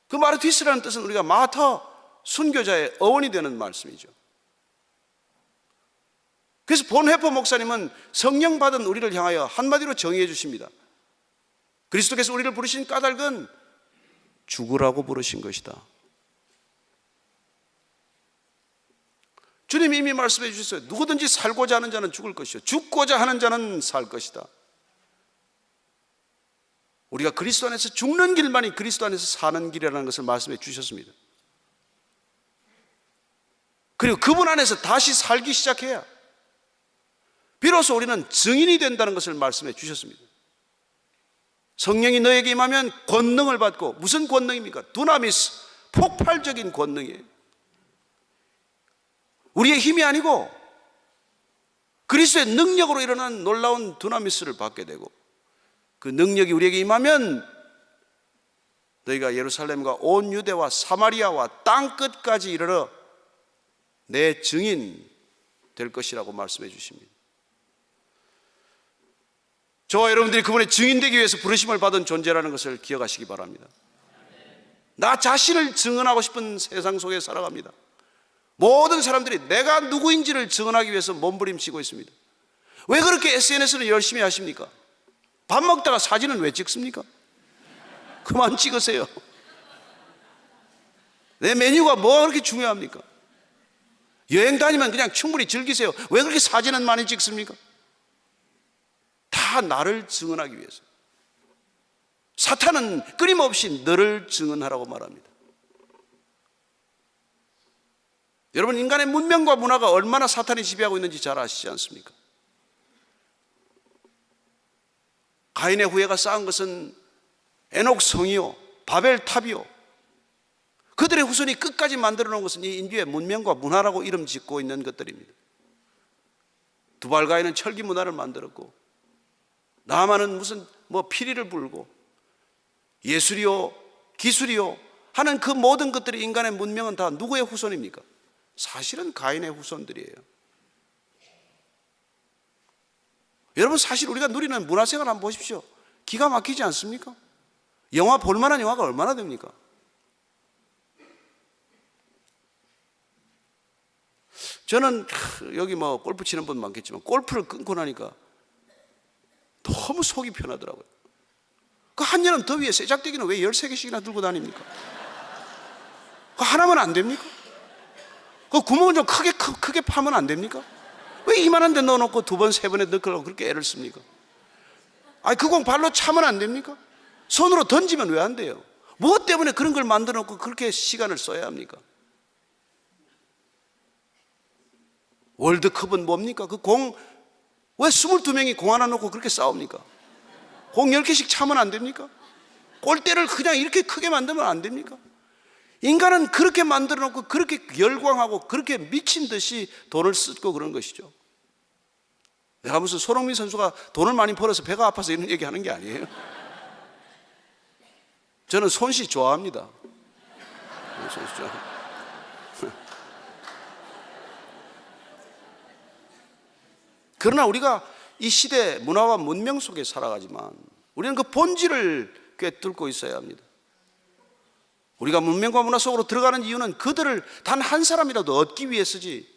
그 마르티스라는 뜻은 우리가 마터, 순교자의 어원이 되는 말씀이죠. 그래서 본회퍼 목사님은 성령 받은 우리를 향하여 한마디로 정의해 주십니다. 그리스도께서 우리를 부르신 까닭은 죽으라고 부르신 것이다. 주님이 이미 말씀해 주셨어요. 누구든지 살고자 하는 자는 죽을 것이요 죽고자 하는 자는 살 것이다. 우리가 그리스도 안에서 죽는 길만이 그리스도 안에서 사는 길이라는 것을 말씀해 주셨습니다. 그리고 그분 안에서 다시 살기 시작해야 비로소 우리는 증인이 된다는 것을 말씀해 주셨습니다. 성령이 너에게 임하면 권능을 받고, 무슨 권능입니까? 두나미스, 폭발적인 권능이에요. 우리의 힘이 아니고 그리스도의 능력으로 일어난 놀라운 두나미스를 받게 되고, 그 능력이 우리에게 임하면 너희가 예루살렘과 온 유대와 사마리아와 땅 끝까지 이르러 내 증인 될 것이라고 말씀해 주십니다. 저와 여러분들이 그분의 증인되기 위해서 부르심을 받은 존재라는 것을 기억하시기 바랍니다. 나 자신을 증언하고 싶은 세상 속에 살아갑니다. 모든 사람들이 내가 누구인지를 증언하기 위해서 몸부림치고 있습니다. 왜 그렇게 SNS를 열심히 하십니까? 밥 먹다가 사진은 왜 찍습니까? 그만 찍으세요. 내 메뉴가 뭐가 그렇게 중요합니까? 여행 다니면 그냥 충분히 즐기세요. 왜 그렇게 사진은 많이 찍습니까? 다 나를 증언하기 위해서. 사탄은 끊임없이 너를 증언하라고 말합니다. 여러분, 인간의 문명과 문화가 얼마나 사탄이 지배하고 있는지 잘 아시지 않습니까? 가인의 후예가 쌓은 것은 에녹 성이요, 바벨 탑이요, 그들의 후손이 끝까지 만들어 놓은 것은 이 인류의 문명과 문화라고 이름 짓고 있는 것들입니다. 두발 가인은 철기 문화를 만들었고, 나아만은 무슨 피리를 불고, 예술이요 기술이요 하는 그 모든 것들이, 인간의 문명은 다 누구의 후손입니까? 사실은 가인의 후손들이에요. 여러분, 사실 우리가 누리는 문화생활 한번 보십시오. 기가 막히지 않습니까? 영화 볼만한 영화가 얼마나 됩니까? 저는 여기 뭐 골프 치는 분 많겠지만 골프를 끊고 나니까 너무 속이 편하더라고요. 그 한여름 더위에 세작대기는 왜 13개씩이나 들고 다닙니까? 그 하나만 안 됩니까? 그 구멍을 좀 크게 파면 안 됩니까? 왜 이만한 데 넣어놓고 2번, 3번에 넣으려고 그렇게 애를 씁니까? 아니, 그 공 발로 차면 안 됩니까? 손으로 던지면 왜 안 돼요? 무엇 때문에 그런 걸 만들어 놓고 그렇게 시간을 써야 합니까? 월드컵은 뭡니까? 그 공, 왜 22명이 공 하나 놓고 그렇게 싸웁니까? 공 10개씩 차면 안 됩니까? 골대를 그냥 이렇게 크게 만들면 안 됩니까? 인간은 그렇게 만들어 놓고 그렇게 열광하고 그렇게 미친 듯이 돈을 쓰고 그런 것이죠. 내가 무슨 손흥민 선수가 돈을 많이 벌어서 배가 아파서 이런 얘기 하는 게 아니에요. 저는 손씨 좋아합니다. 손씨 좋아합니다. 그러나 우리가 이 시대 문화와 문명 속에 살아가지만 우리는 그 본질을 꿰뚫고 있어야 합니다. 우리가 문명과 문화 속으로 들어가는 이유는 그들을 단 한 사람이라도 얻기 위해서지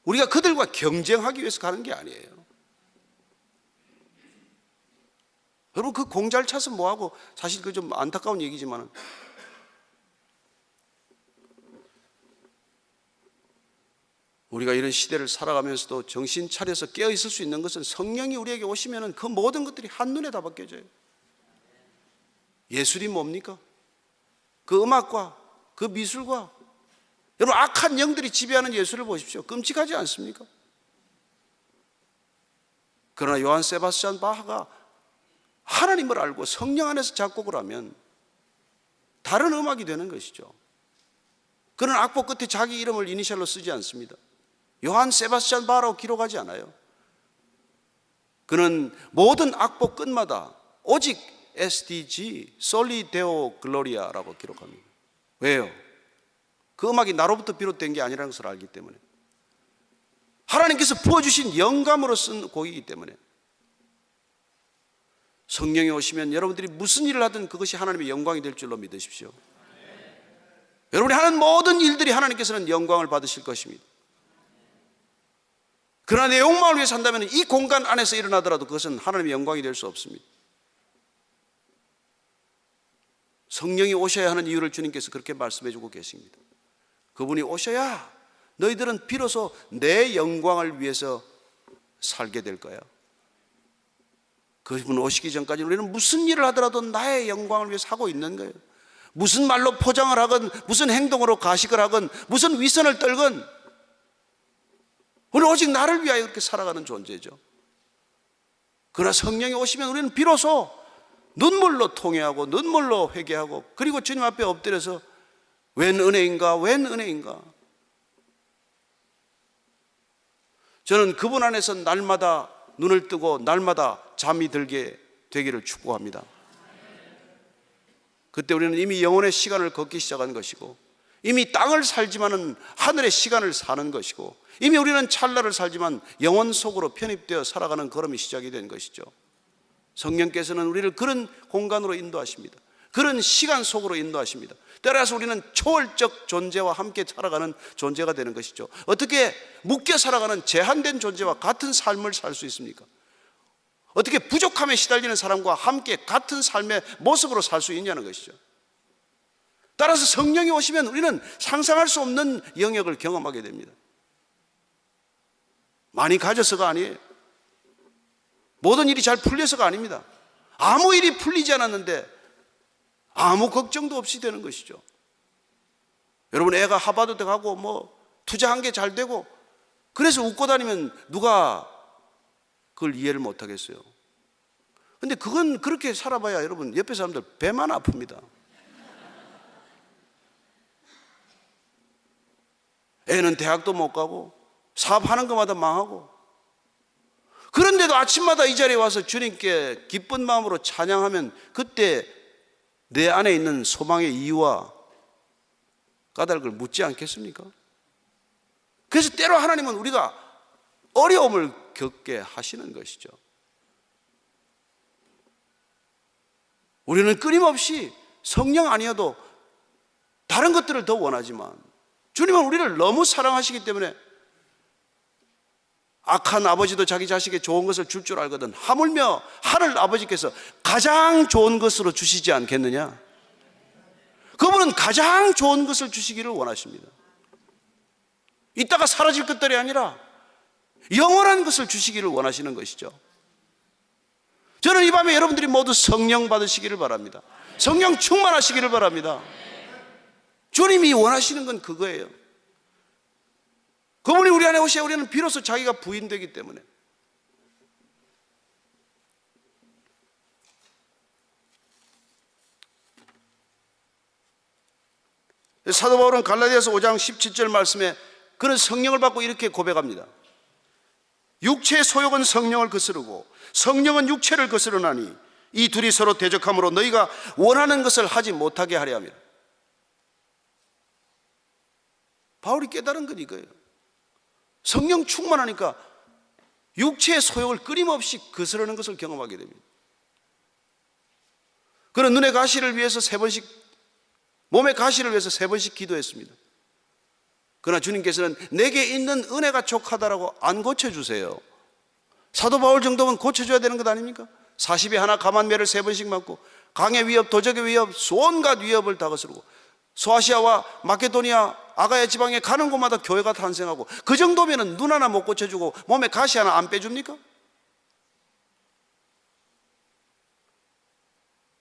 우리가 그들과 경쟁하기 위해서 가는 게 아니에요. 여러분, 그 공 잘 차서 뭐하고, 사실 그 좀 안타까운 얘기지만 우리가 이런 시대를 살아가면서도 정신 차려서 깨어 있을 수 있는 것은 성령이 우리에게 오시면 그 모든 것들이 한눈에 다 바뀌어져요. 예술이 뭡니까? 그 음악과 그 미술과, 여러분, 악한 영들이 지배하는 예술을 보십시오. 끔찍하지 않습니까? 그러나 요한 세바스찬 바하가 하나님을 알고 성령 안에서 작곡을 하면 다른 음악이 되는 것이죠. 그는 악보 끝에 자기 이름을 이니셜로 쓰지 않습니다. 요한 세바스찬 바하라고 기록하지 않아요. 그는 모든 악보 끝마다 오직 SDG, 솔리 데오 글로리아라고 기록합니다. 왜요? 그 음악이 나로부터 비롯된 게 아니라는 것을 알기 때문에, 하나님께서 부어주신 영감으로 쓴 곡이기 때문에. 성령이 오시면 여러분들이 무슨 일을 하든 그것이 하나님의 영광이 될 줄로 믿으십시오. 여러분이 하는 모든 일들이 하나님께서는 영광을 받으실 것입니다. 그러나 내 욕망을 위해 산다면 이 공간 안에서 일어나더라도 그것은 하나님의 영광이 될 수 없습니다. 성령이 오셔야 하는 이유를 주님께서 그렇게 말씀해 주고 계십니다. 그분이 오셔야 너희들은 비로소 내 영광을 위해서 살게 될 거야. 그분 오시기 전까지 우리는 무슨 일을 하더라도 나의 영광을 위해서 하고 있는 거예요. 무슨 말로 포장을 하건, 무슨 행동으로 가식을 하건, 무슨 위선을 떨건, 우리는 오직 나를 위하여 그렇게 살아가는 존재죠. 그러나 성령이 오시면 우리는 비로소 눈물로 통회하고 눈물로 회개하고, 그리고 주님 앞에 엎드려서 웬 은혜인가, 웬 은혜인가. 저는 그분 안에서 날마다 눈을 뜨고 날마다 잠이 들게 되기를 축복합니다. 그때 우리는 이미 영혼의 시간을 걷기 시작한 것이고, 이미 땅을 살지만은 하늘의 시간을 사는 것이고, 이미 우리는 찰나를 살지만 영혼 속으로 편입되어 살아가는 걸음이 시작이 된 것이죠. 성령께서는 우리를 그런 공간으로 인도하십니다. 그런 시간 속으로 인도하십니다. 따라서 우리는 초월적 존재와 함께 살아가는 존재가 되는 것이죠. 어떻게 묶여 살아가는 제한된 존재와 같은 삶을 살 수 있습니까? 어떻게 부족함에 시달리는 사람과 함께 같은 삶의 모습으로 살 수 있냐는 것이죠. 따라서 성령이 오시면 우리는 상상할 수 없는 영역을 경험하게 됩니다. 많이 가져서가 아니에요. 모든 일이 잘 풀려서가 아닙니다. 아무 일이 풀리지 않았는데 아무 걱정도 없이 되는 것이죠. 여러분, 애가 하버드대 가고 뭐 투자한 게 잘 되고 그래서 웃고 다니면 누가 그걸 이해를 못 하겠어요. 근데 그건 그렇게 살아봐야 여러분 옆에 사람들 배만 아픕니다. 애는 대학도 못 가고 사업하는 것마다 망하고, 그런데도 아침마다 이 자리에 와서 주님께 기쁜 마음으로 찬양하면 그때 내 안에 있는 소망의 이유와 까닭을 묻지 않겠습니까? 그래서 때로 하나님은 우리가 어려움을 겪게 하시는 것이죠. 우리는 끊임없이 성령 아니어도 다른 것들을 더 원하지만 주님은 우리를 너무 사랑하시기 때문에 악한 아버지도 자기 자식에게 좋은 것을 줄 줄 알거든 하물며 하늘 아버지께서 가장 좋은 것으로 주시지 않겠느냐? 그분은 가장 좋은 것을 주시기를 원하십니다. 이따가 사라질 것들이 아니라 영원한 것을 주시기를 원하시는 것이죠. 저는 이 밤에 여러분들이 모두 성령 받으시기를 바랍니다. 성령 충만하시기를 바랍니다. 주님이 원하시는 건 그거예요. 그분이 우리 안에 오셔야 우리는 비로소 자기가 부인되기 때문에. 사도 바울은 갈라디아서 5장 17절 말씀에 그는 성령을 받고 이렇게 고백합니다. 육체의 소욕은 성령을 거스르고 성령은 육체를 거스르나니 이 둘이 서로 대적함으로 너희가 원하는 것을 하지 못하게 하려 함이라. 바울이 깨달은 건 이거예요. 성령 충만하니까 육체의 소욕을 끊임없이 거스르는 것을 경험하게 됩니다. 그는 눈의 가시를 위해서 3번씩, 몸의 가시를 위해서 3번씩 기도했습니다. 그러나 주님께서는 내게 있는 은혜가 족하다라고 안 고쳐주세요. 사도 바울 정도면 고쳐줘야 되는 것 아닙니까? 40에 하나 감한매를 3번씩 맞고 강의 위협, 도적의 위협, 온갖 위협을 다 거스르고 소아시아와 마케도니아, 아가야 지방에 가는 곳마다 교회가 탄생하고 그 정도면 눈 하나 못 고쳐주고 몸에 가시 하나 안 빼줍니까?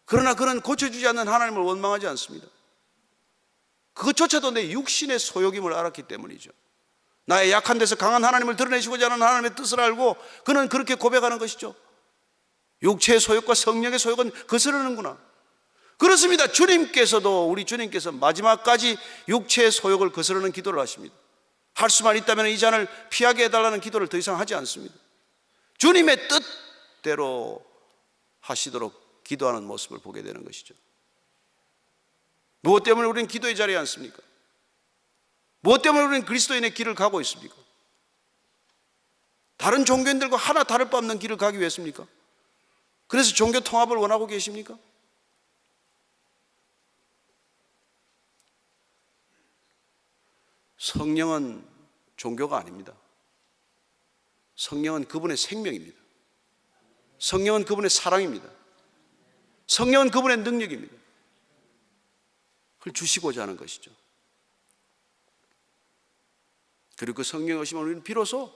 그러나 그는 고쳐주지 않는 하나님을 원망하지 않습니다. 그것조차도 내 육신의 소욕임을 알았기 때문이죠. 나의 약한 데서 강한 하나님을 드러내시고자 하는 하나님의 뜻을 알고 그는 그렇게 고백하는 것이죠. 육체의 소욕과 성령의 소욕은 거스르는구나. 그렇습니다. 주님께서도, 우리 주님께서 마지막까지 육체의 소욕을 거스르는 기도를 하십니다. 할 수만 있다면 이 잔을 피하게 해달라는 기도를 더 이상 하지 않습니다. 주님의 뜻대로 하시도록 기도하는 모습을 보게 되는 것이죠. 무엇 때문에 우리는 기도의 자리에 앉습니까? 무엇 때문에 우리는 그리스도인의 길을 가고 있습니까? 다른 종교인들과 하나 다를 바 없는 길을 가기 위해서입니까? 그래서 종교 통합을 원하고 계십니까? 성령은 종교가 아닙니다. 성령은 그분의 생명입니다. 성령은 그분의 사랑입니다. 성령은 그분의 능력입니다. 그걸 주시고자 하는 것이죠. 그리고 그 성령이 오시면 우리는 비로소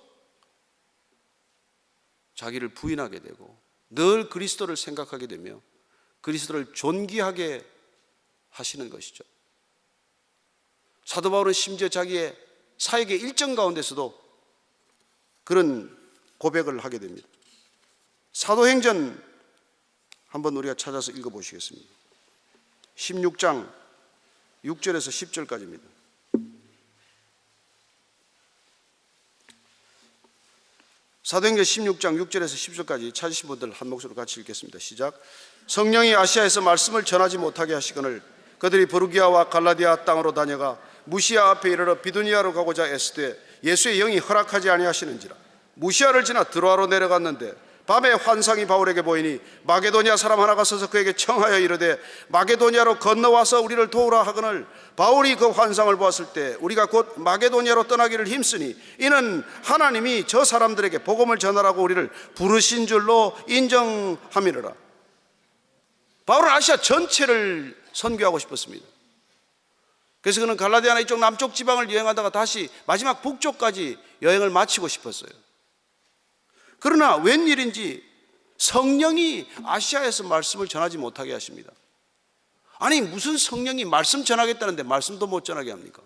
자기를 부인하게 되고 늘 그리스도를 생각하게 되며 그리스도를 존귀하게 하시는 것이죠. 사도 바울은 심지어 자기의 사역의 일정 가운데서도 그런 고백을 하게 됩니다. 사도행전 한번 우리가 찾아서 읽어보시겠습니다. 16장 6절에서 10절까지입니다. 사도행전 16장 6절에서 10절까지 찾으신 분들 한 목소리로 같이 읽겠습니다. 시작. 성령이 아시아에서 말씀을 전하지 못하게 하시거늘 그들이 부르기아와 갈라디아 땅으로 다녀가 무시아 앞에 이르러 비두니아로 가고자 애쓰되 예수의 영이 허락하지 아니하시는지라. 무시아를 지나 드로아로 내려갔는데 밤에 환상이 바울에게 보이니 마게도니아 사람 하나가 서서 그에게 청하여 이르되 마게도니아로 건너와서 우리를 도우라 하거늘 바울이 그 환상을 보았을 때 우리가 곧 마게도니아로 떠나기를 힘쓰니 이는 하나님이 저 사람들에게 복음을 전하라고 우리를 부르신 줄로 인정함이라. 바울은 아시아 전체를 선교하고 싶었습니다. 그래서 그는 갈라디아나 이쪽 남쪽 지방을 여행하다가 다시 마지막 북쪽까지 여행을 마치고 싶었어요. 그러나 웬일인지 성령이 아시아에서 말씀을 전하지 못하게 하십니다. 아니 무슨 성령이 말씀 전하겠다는데 말씀도 못 전하게 합니까?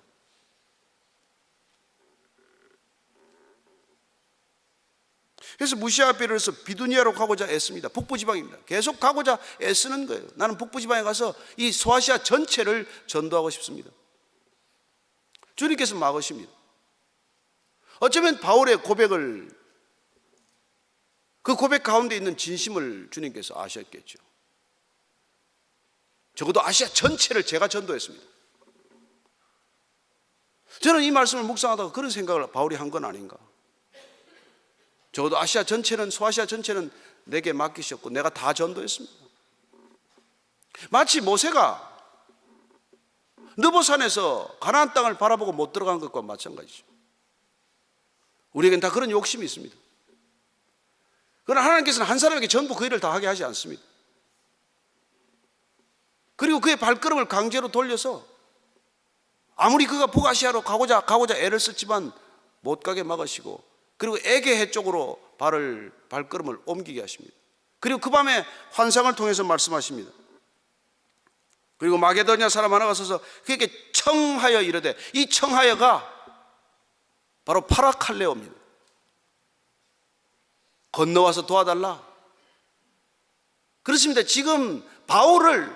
그래서 무시아 앞에 이르러서 비두니아로 가고자 애씁니다. 북부지방입니다. 계속 가고자 애쓰는 거예요. 나는 북부지방에 가서 이 소아시아 전체를 전도하고 싶습니다. 주님께서 막으십니다. 어쩌면 바울의 고백을, 그 고백 가운데 있는 진심을 주님께서 아셨겠죠. 적어도 아시아 전체를 제가 전도했습니다. 저는 이 말씀을 묵상하다가 그런 생각을 바울이 한 건 아닌가. 적어도 아시아 전체는, 소아시아 전체는 내게 맡기셨고 내가 다 전도했습니다. 마치 모세가 느보산에서 가나안 땅을 바라보고 못 들어간 것과 마찬가지죠. 우리에겐 다 그런 욕심이 있습니다. 그러나 하나님께서는 한 사람에게 전부 그 일을 다 하게 하지 않습니다. 그리고 그의 발걸음을 강제로 돌려서 아무리 그가 북아시아로 가고자 애를 썼지만 못 가게 막으시고, 그리고 에게해 쪽으로 발걸음을 옮기게 하십니다. 그리고 그 밤에 환상을 통해서 말씀하십니다. 그리고 마게도냐 사람 하나가 서서 그에게 청하여 이르되, 이 청하여가 바로 파라칼레오입니다. 건너와서 도와달라. 그렇습니다. 지금 바울을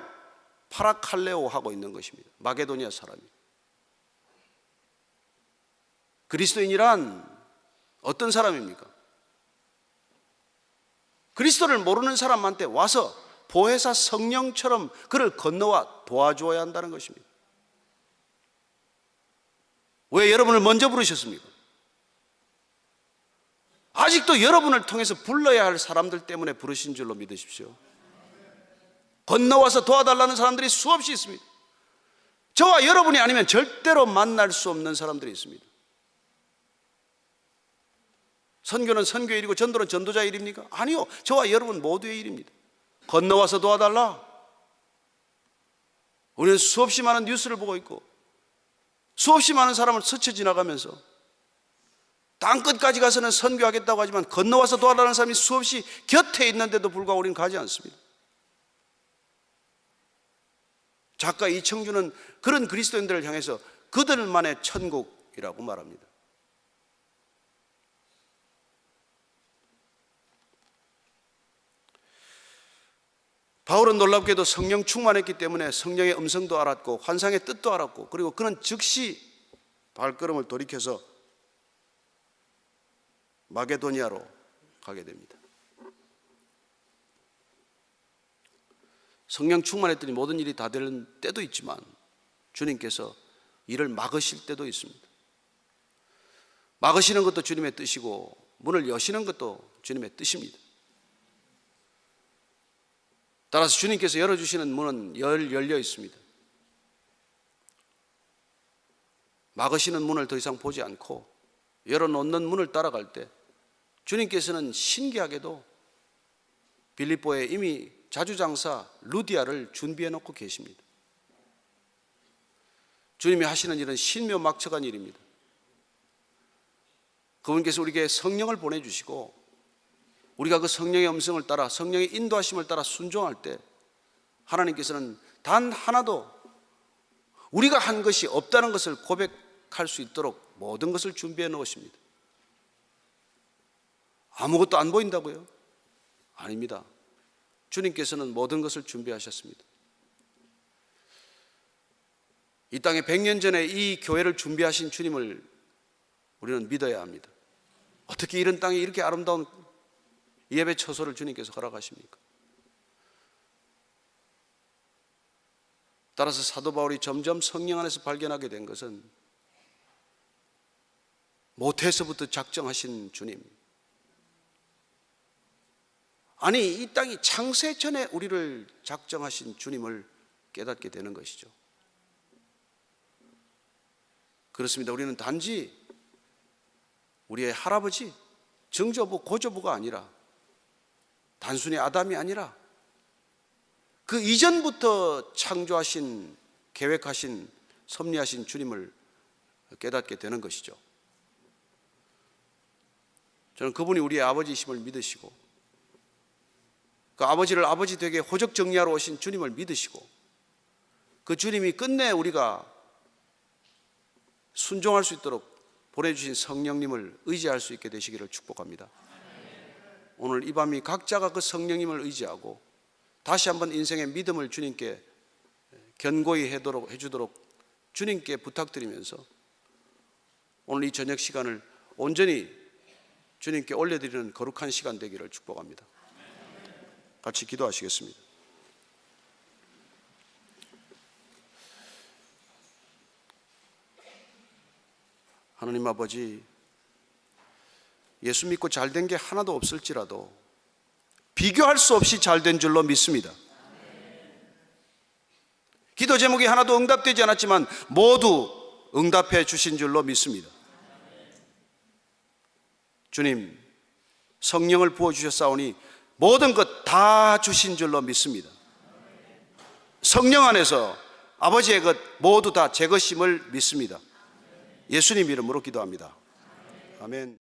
파라칼레오 하고 있는 것입니다. 마게도냐 사람이. 그리스도인이란 어떤 사람입니까? 그리스도를 모르는 사람한테 와서 보혜사 성령처럼 그를 건너와 도와주어야 한다는 것입니다. 왜 여러분을 먼저 부르셨습니까? 아직도 여러분을 통해서 불러야 할 사람들 때문에 부르신 줄로 믿으십시오. 건너와서 도와달라는 사람들이 수없이 있습니다. 저와 여러분이 아니면 절대로 만날 수 없는 사람들이 있습니다. 선교는 선교의 일이고 전도는 전도자의 일입니까? 아니요, 저와 여러분 모두의 일입니다. 건너와서 도와달라. 우리는 수없이 많은 뉴스를 보고 있고 수없이 많은 사람을 스쳐 지나가면서 땅끝까지 가서는 선교하겠다고 하지만 건너와서 도와달라는 사람이 수없이 곁에 있는데도 불구하고 우리는 가지 않습니다. 작가 이청준은 그런 그리스도인들을 향해서 그들만의 천국이라고 말합니다. 바울은 놀랍게도 성령 충만했기 때문에 성령의 음성도 알았고 환상의 뜻도 알았고, 그리고 그는 즉시 발걸음을 돌이켜서 마게도니아로 가게 됩니다. 성령 충만했더니 모든 일이 다 되는 때도 있지만 주님께서 일을 막으실 때도 있습니다. 막으시는 것도 주님의 뜻이고 문을 여시는 것도 주님의 뜻입니다. 따라서 주님께서 열어주시는 문은 열려 있습니다. 막으시는 문을 더 이상 보지 않고 열어놓는 문을 따라갈 때 주님께서는 신기하게도 빌립보에 이미 자주장사 루디아를 준비해 놓고 계십니다. 주님이 하시는 일은 신묘막측한 일입니다. 그분께서 우리에게 성령을 보내주시고 우리가 그 성령의 음성을 따라 성령의 인도하심을 따라 순종할 때 하나님께서는 단 하나도 우리가 한 것이 없다는 것을 고백할 수 있도록 모든 것을 준비해 놓으십니다. 아무것도 안 보인다고요? 아닙니다. 주님께서는 모든 것을 준비하셨습니다. 이 땅에 100년 전에 이 교회를 준비하신 주님을 우리는 믿어야 합니다. 어떻게 이런 땅에 이렇게 아름다운 예배 처소를 주님께서 허락하십니까? 따라서 사도 바울이 점점 성령 안에서 발견하게 된 것은 모태에서부터 작정하신 주님, 아니 이 땅이 창세 전에 우리를 작정하신 주님을 깨닫게 되는 것이죠. 그렇습니다. 우리는 단지 우리의 할아버지, 증조부, 고조부가 아니라 단순히 아담이 아니라 그 이전부터 창조하신, 계획하신, 섭리하신 주님을 깨닫게 되는 것이죠. 저는 그분이 우리의 아버지이심을 믿으시고 그 아버지를 아버지 되게 호적 정리하러 오신 주님을 믿으시고 그 주님이 끝내 우리가 순종할 수 있도록 보내주신 성령님을 의지할 수 있게 되시기를 축복합니다. 오늘 이 밤이 각자가 그 성령님을 의지하고 다시 한번 인생의 믿음을 주님께 견고히 해주도록 주님께 부탁드리면서 오늘 이 저녁 시간을 온전히 주님께 올려드리는 거룩한 시간 되기를 축복합니다. 같이 기도하시겠습니다. 하나님 아버지, 예수 믿고 잘된 게 하나도 없을지라도 비교할 수 없이 잘된 줄로 믿습니다. 기도 제목이 하나도 응답되지 않았지만 모두 응답해 주신 줄로 믿습니다. 주님, 성령을 부어주셨사오니 모든 것 다 주신 줄로 믿습니다. 성령 안에서 아버지의 것 모두 다 제 것임을 믿습니다. 예수님 이름으로 기도합니다. 아멘.